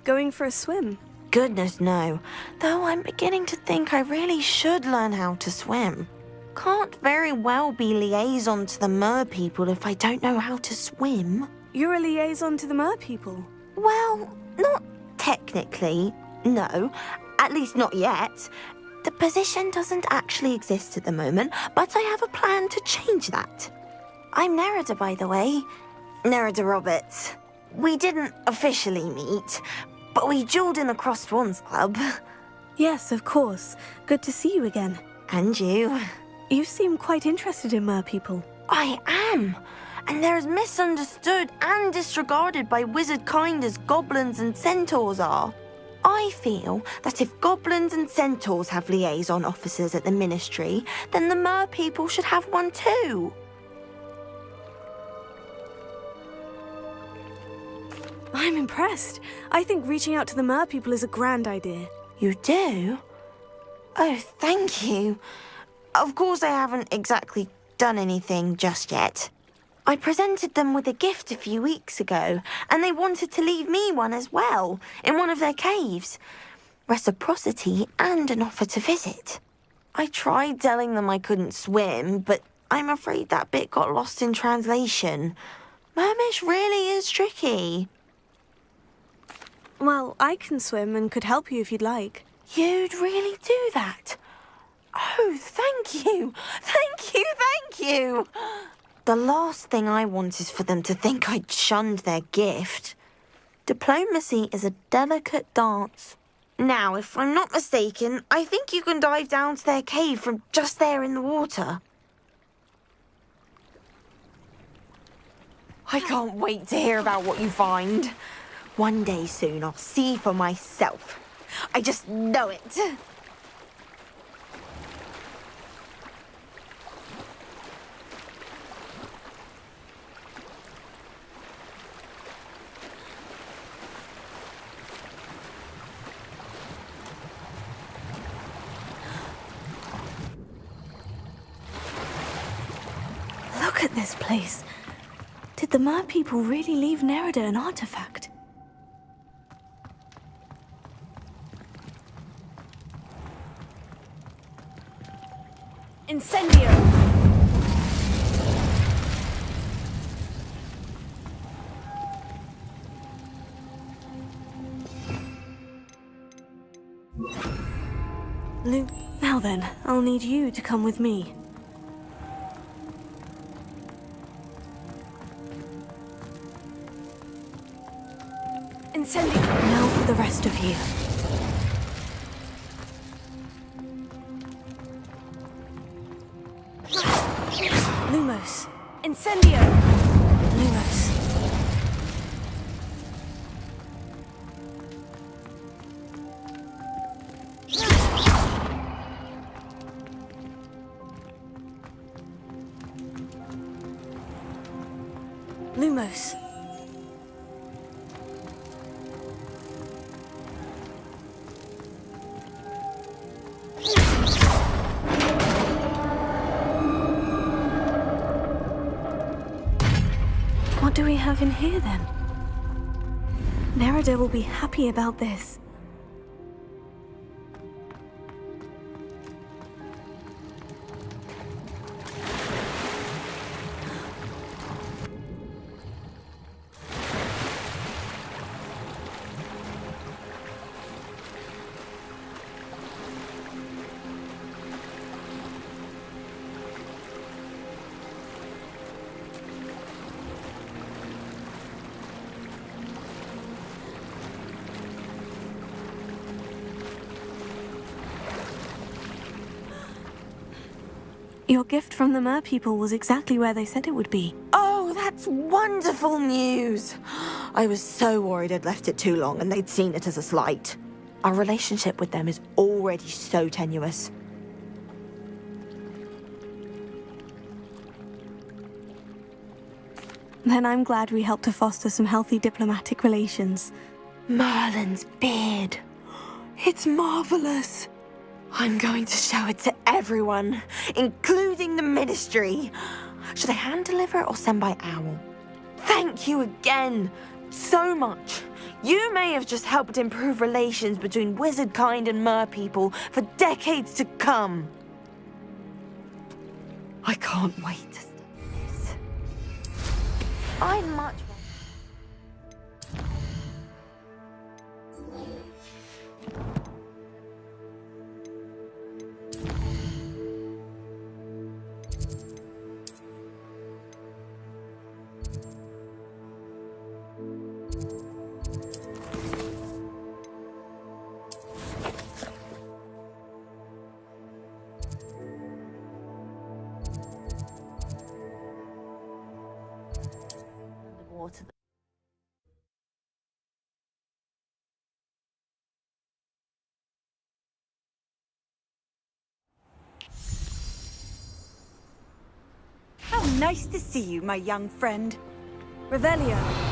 Going for a swim? Goodness, no. Though I'm beginning to think I really should learn how to swim. Can't very well be liaison to the mer people if I don't know how to swim. You're a liaison to the mer people? Well, not technically, no. At least not yet. The position doesn't actually exist at the moment, but I have a plan to change that. I'm Nerida, by the way. Nerida Roberts. We didn't officially meet, but we duelled in the Crossed Swans Club. Yes, of course. Good to see you again. And you. You seem quite interested in mer people. I am. And they're as misunderstood and disregarded by wizard kind as goblins and centaurs are. I feel that if goblins and centaurs have liaison officers at the Ministry, then the mer people should have one too. I'm impressed. I think reaching out to the mer people is a grand idea. You do? Oh, thank you. Of course, I haven't exactly done anything just yet. I presented them with a gift a few weeks ago, and they wanted to leave me one as well, in one of their caves. Reciprocity and an offer to visit. I tried telling them I couldn't swim, but I'm afraid that bit got lost in translation. Mermish really is tricky. Well, I can swim and could help you if you'd like. You'd really do that? Oh, thank you! Thank you, thank you! The last thing I want is for them to think I'd shunned their gift. Diplomacy is a delicate dance. Now, if I'm not mistaken, I think you can dive down to their cave from just there in the water. I can't wait to hear about what you find. One day soon, I'll see for myself. I just know it. Look at this place. Did the mer people really leave Nerida an artifact? Incendio! Luke, now then, I'll need you to come with me. Incendio! Now for the rest of you. Lumos. Incendio! Lumos. Lumos. What do we have in here, then? Nerida will be happy about this. Your gift from the mer people was exactly where they said it would be. Oh, that's wonderful news! I was so worried I'd left it too long and they'd seen it as a slight. Our relationship with them is already so tenuous. Then I'm glad we helped to foster some healthy diplomatic relations. Merlin's beard. It's marvelous. I'm going to show it to everyone, including the Ministry. Should I hand deliver or send by owl? Thank you again, so much. You may have just helped improve relations between wizard kind and mer people for decades to come. I can't wait to study this. I'd much How nice to see you, my young friend. Revelio.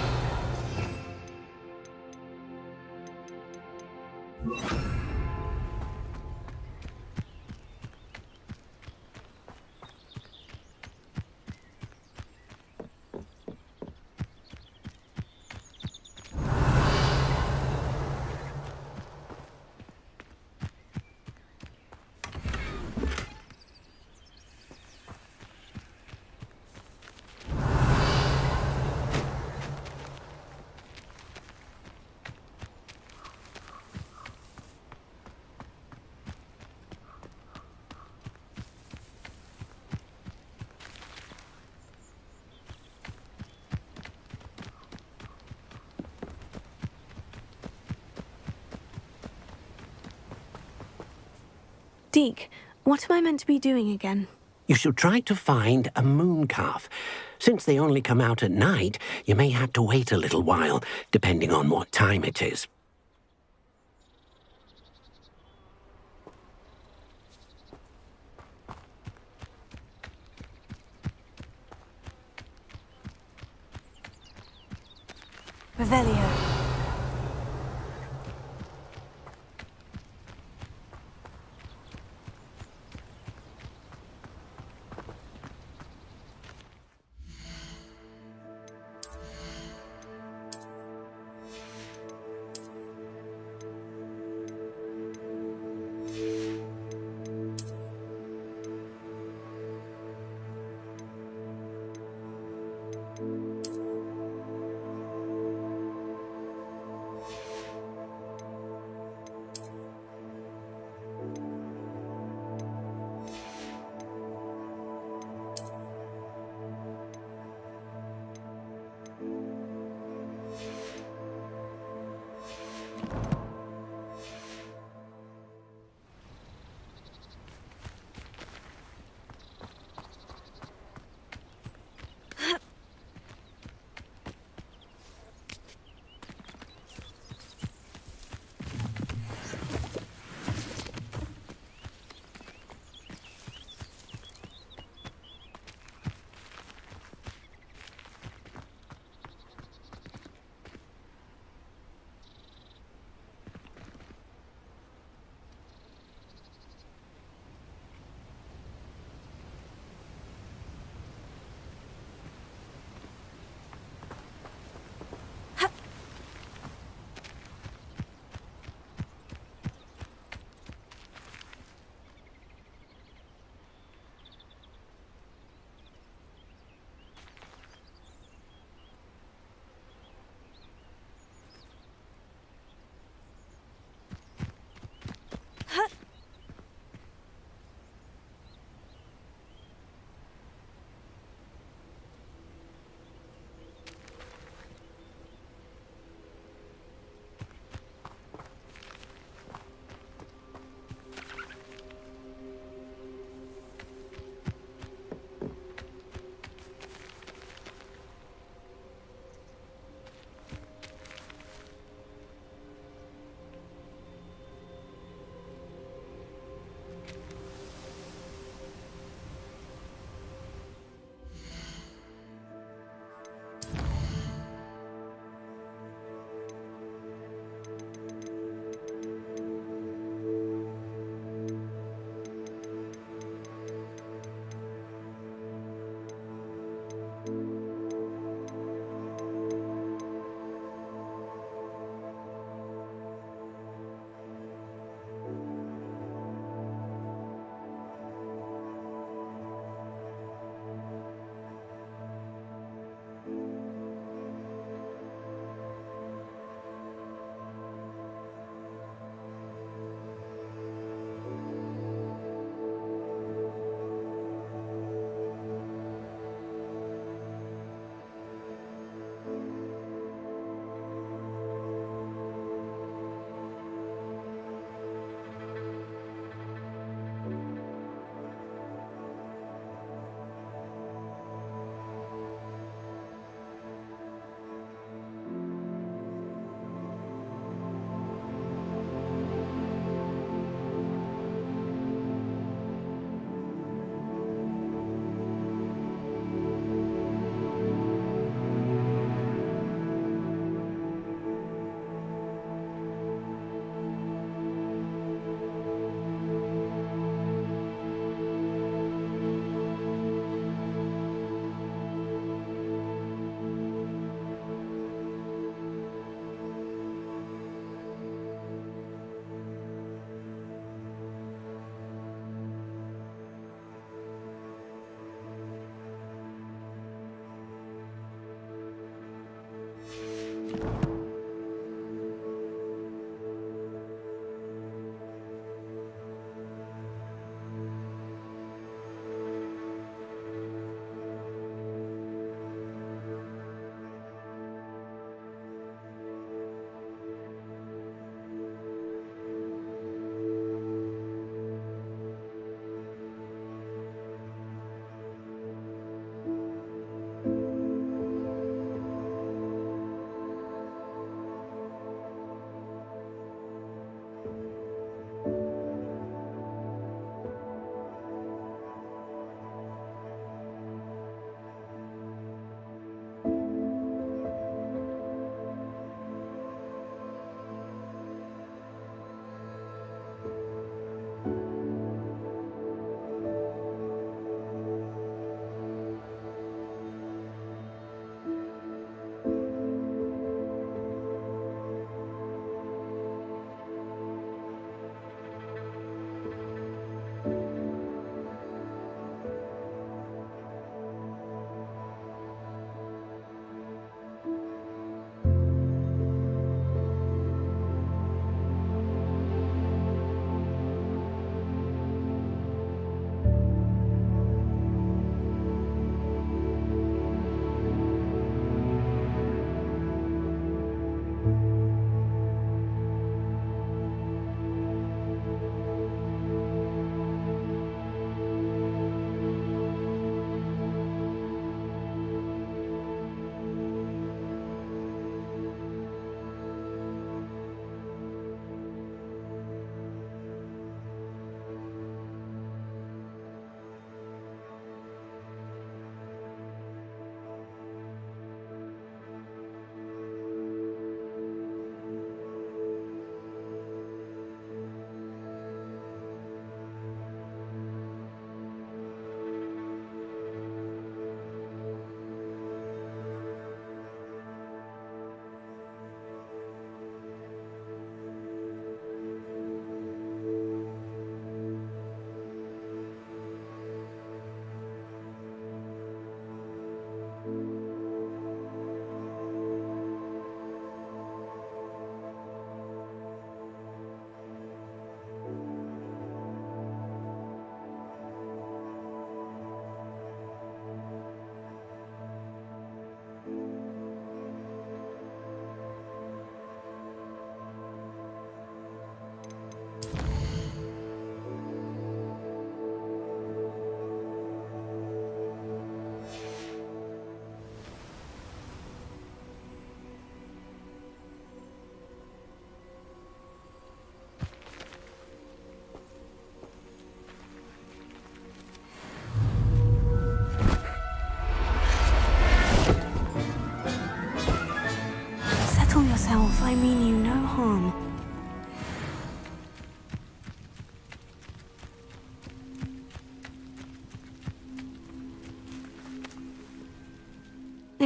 Deke, what am I meant to be doing again? You should try to find a moon calf. Since they only come out at night, you may have to wait a little while, depending on what time it is. Revelio.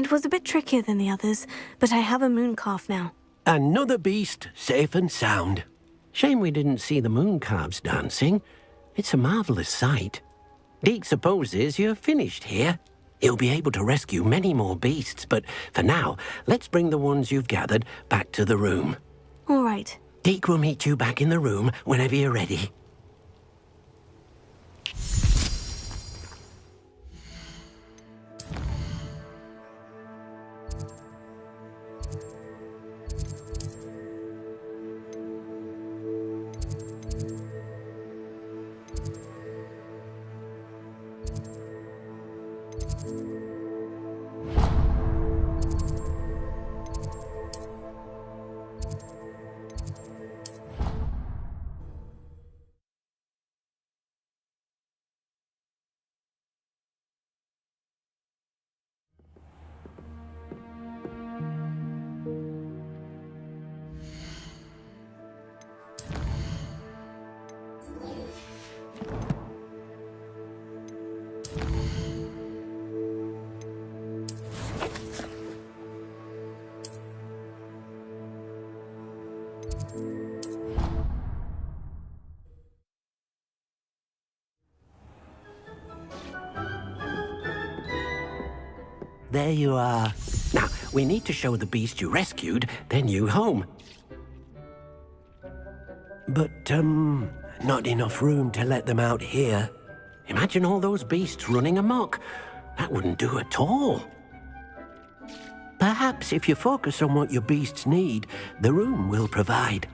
It was a bit trickier than the others, but I have a moon calf now. Another beast, safe and sound. Shame we didn't see the moon calves dancing. It's a marvellous sight. Deke supposes you're finished here. He'll be able to rescue many more beasts, but for now, let's bring the ones you've gathered back to the room. All right. Deke will meet you back in the room whenever you're ready. There you are. Now, we need to show the beast you rescued their new home. But, not enough room to let them out here. Imagine all those beasts running amok. That wouldn't do at all. Perhaps if you focus on what your beasts need, the room will provide.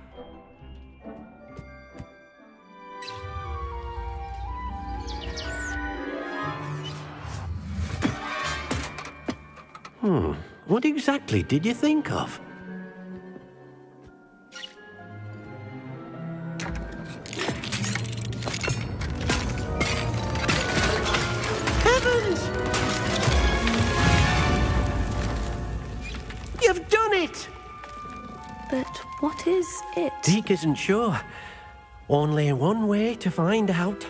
What exactly did you think of? Heavens! You've done it! But what is it? Deke isn't sure. Only one way to find out.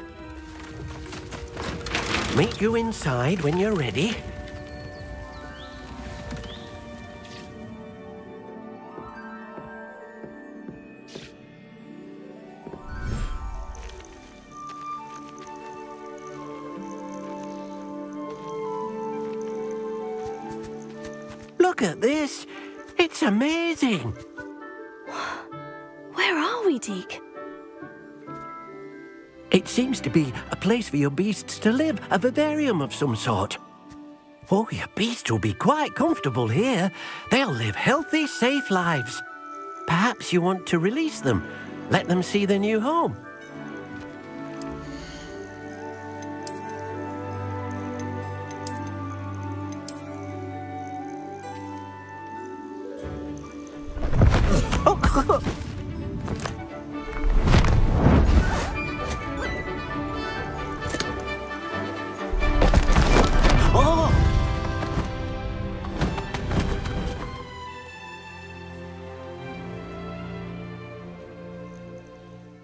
Meet you inside when you're ready. Look at this. It's amazing. Where are we, Deke? It seems to be a place for your beasts to live, a vivarium of some sort. Oh, your beasts will be quite comfortable here. They'll live healthy, safe lives. Perhaps you want to release them, let them see their new home.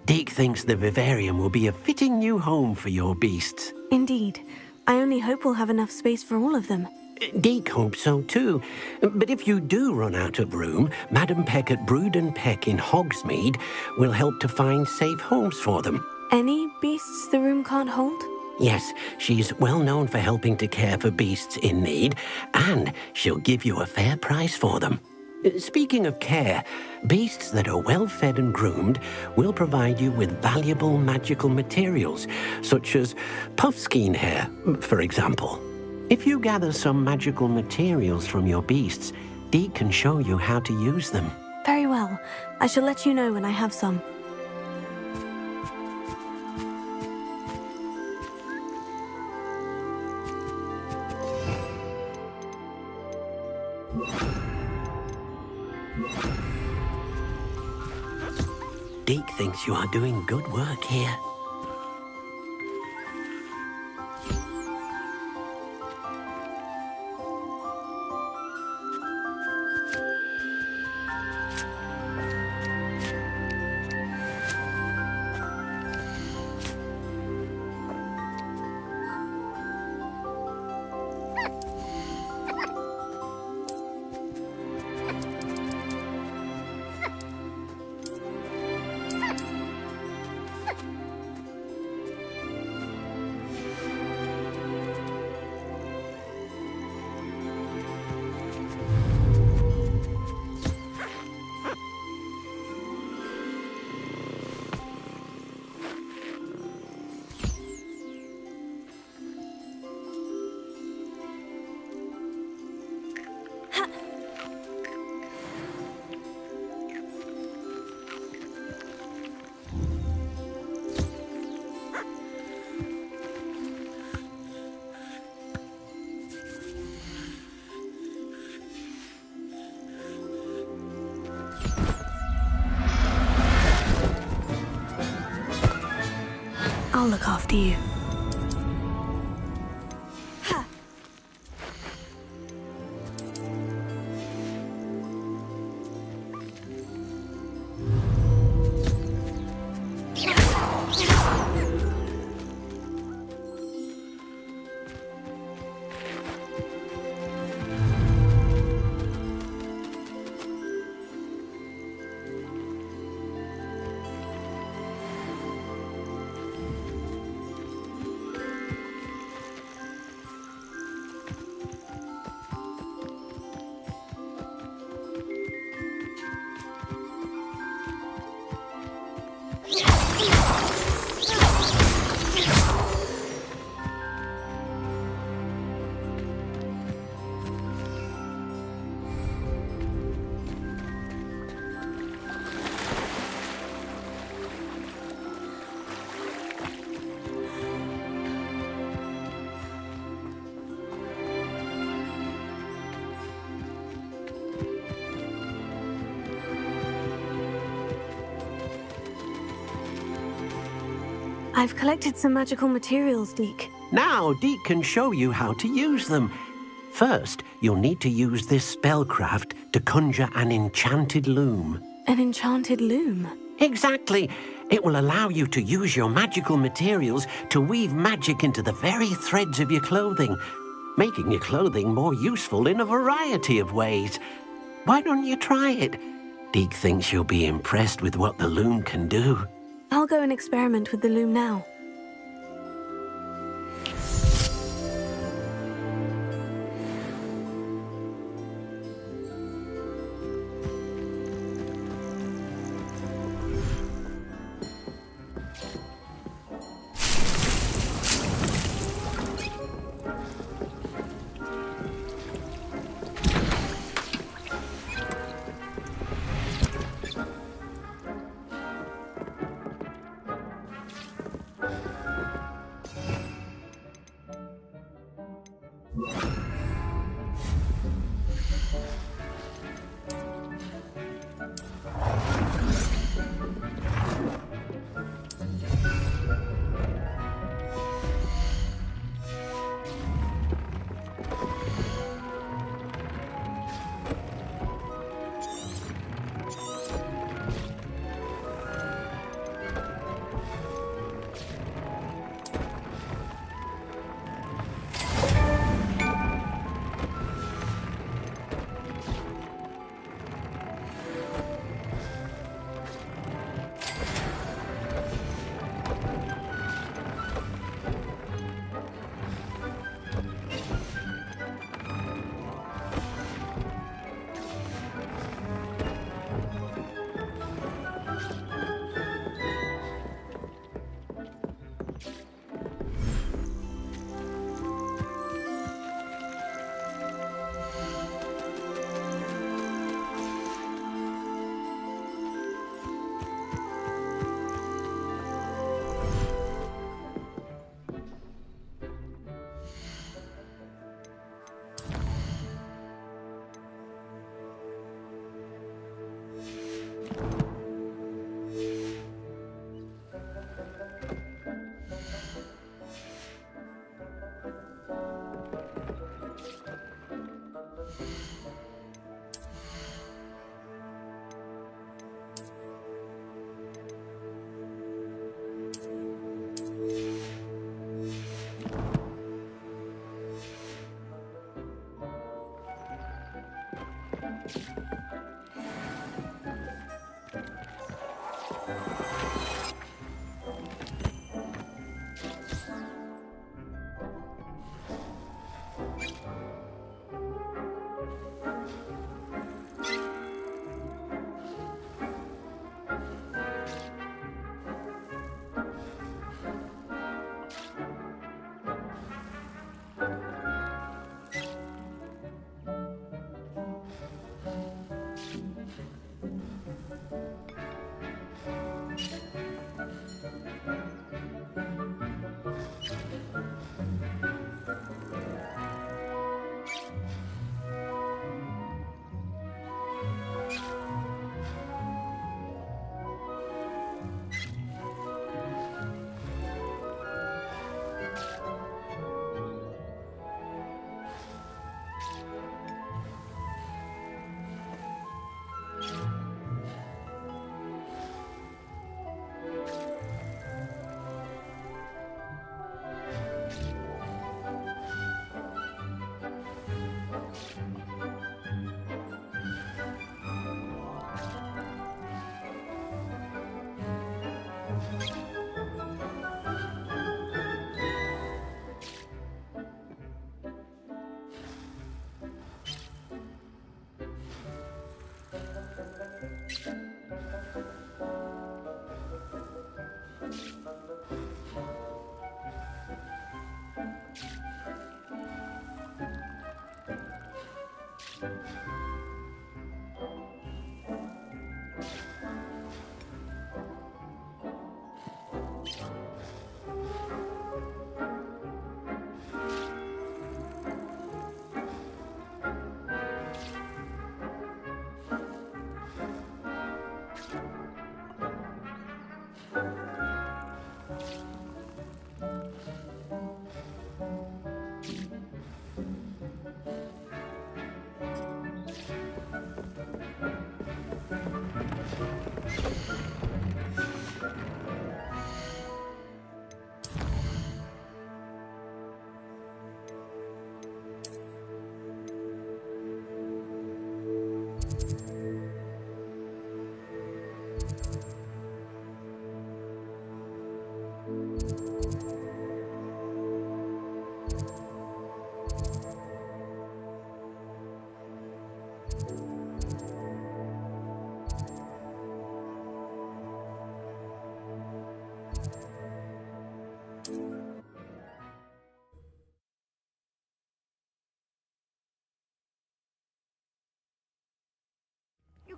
Deke thinks the vivarium will be a fitting new home for your beasts. Indeed. I only hope we'll have enough space for all of them. Deke hopes so too. But if you do run out of room, Madam Peck at Brood & Peck in Hogsmeade will help to find safe homes for them. Any beasts the room can't hold? Yes, she's well known for helping to care for beasts in need, and she'll give you a fair price for them. Speaking of care, beasts that are well fed and groomed will provide you with valuable magical materials, such as puffskein hair, for example. If you gather some magical materials from your beasts, Deke can show you how to use them. Very well. I shall let you know when I have some. Deke thinks you are doing good work here. I'll look after you. I've collected some magical materials, Deke. Now, Deke can show you how to use them. First, you'll need to use this spellcraft to conjure an enchanted loom. An enchanted loom? Exactly. It will allow you to use your magical materials to weave magic into the very threads of your clothing, making your clothing more useful in a variety of ways. Why don't you try it? Deke thinks you'll be impressed with what the loom can do. I'll go and experiment with the loom now.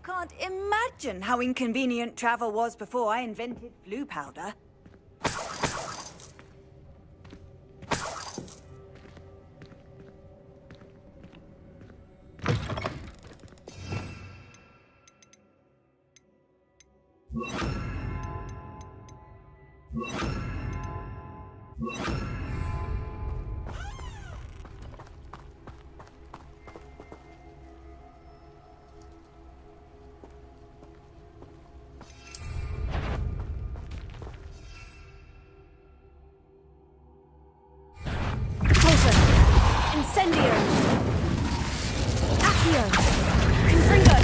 can't imagine how inconvenient travel was before I invented blue powder. Incendio! Accio! Confringo!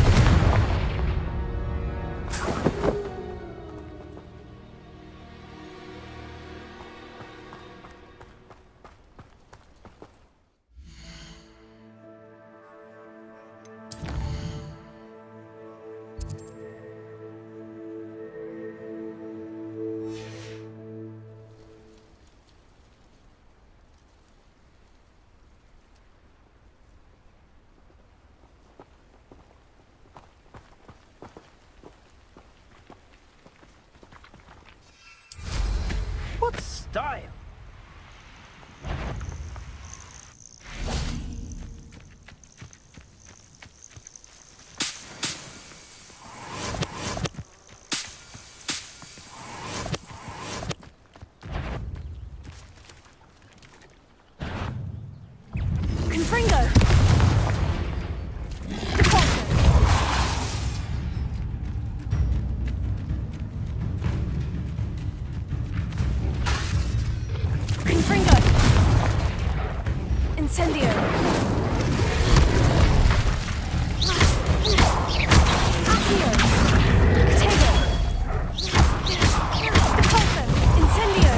What style? Confringo! Confringo! Incendio! Accio! Tego! Repulsor! Incendio!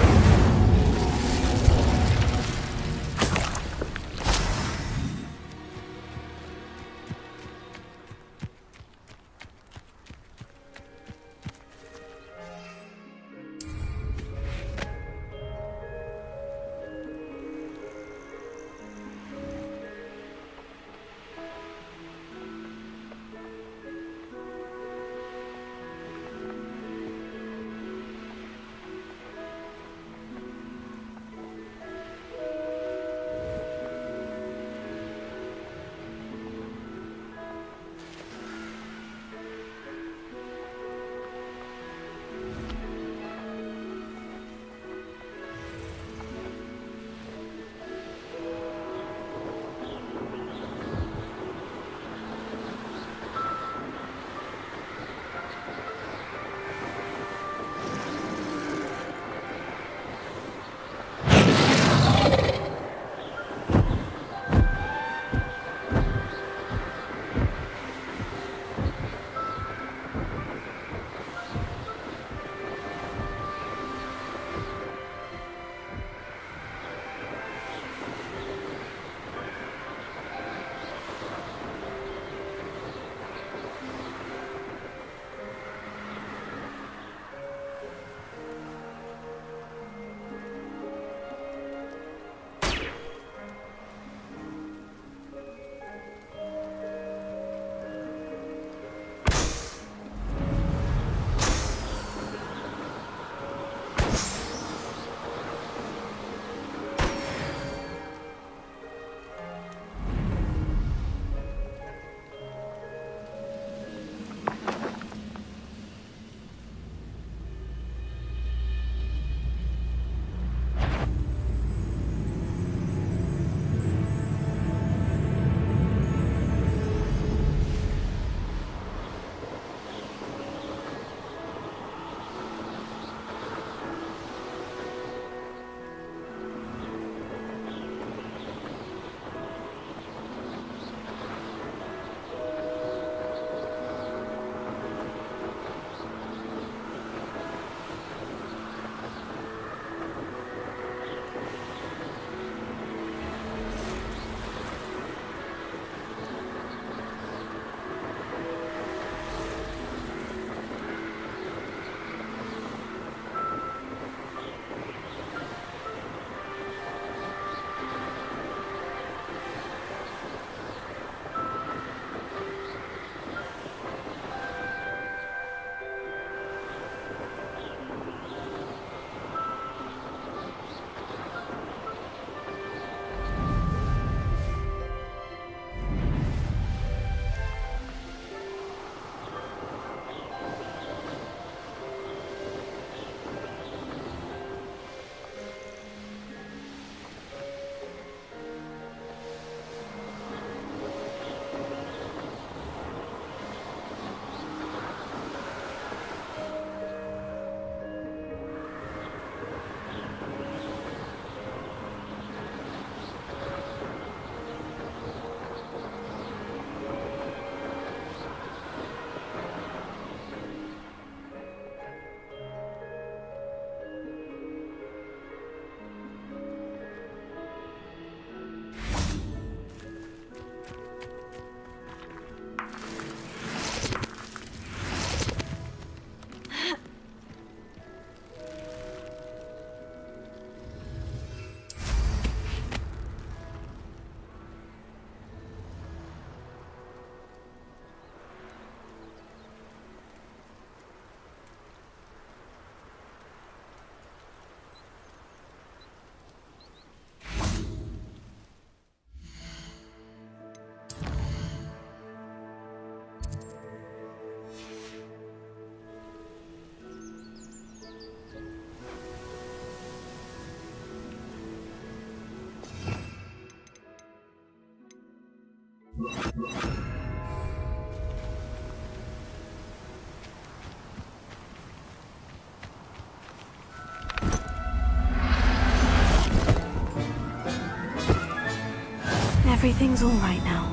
Everything's all right now.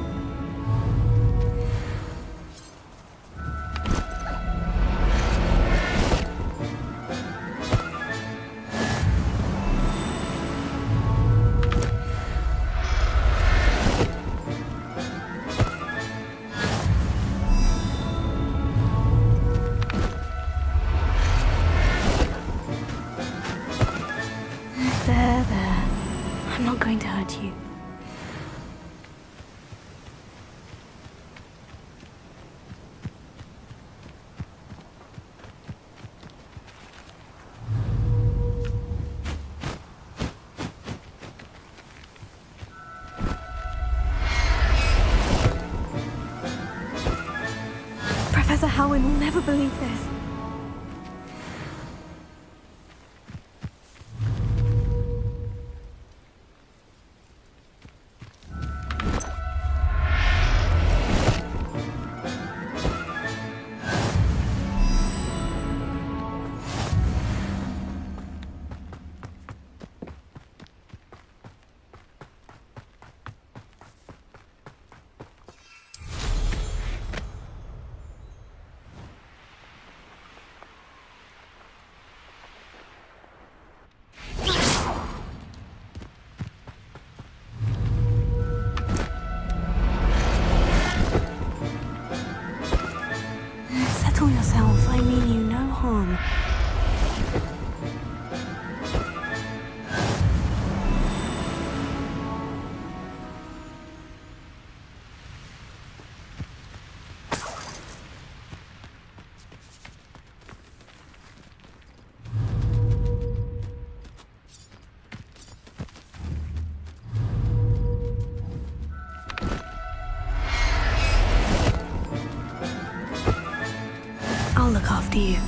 There. I'm not going to hurt you. Professor Howin will never believe this. Settle yourself. I mean you no harm. I'll look after you.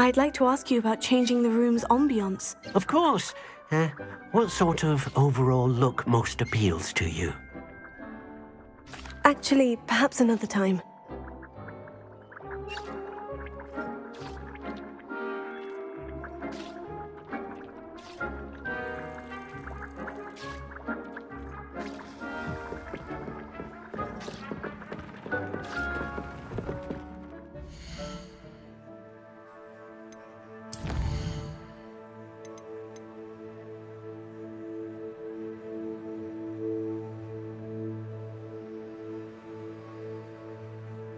I'd like to ask you about changing the room's ambiance. Of course. What sort of overall look most appeals to you? Actually, perhaps another time.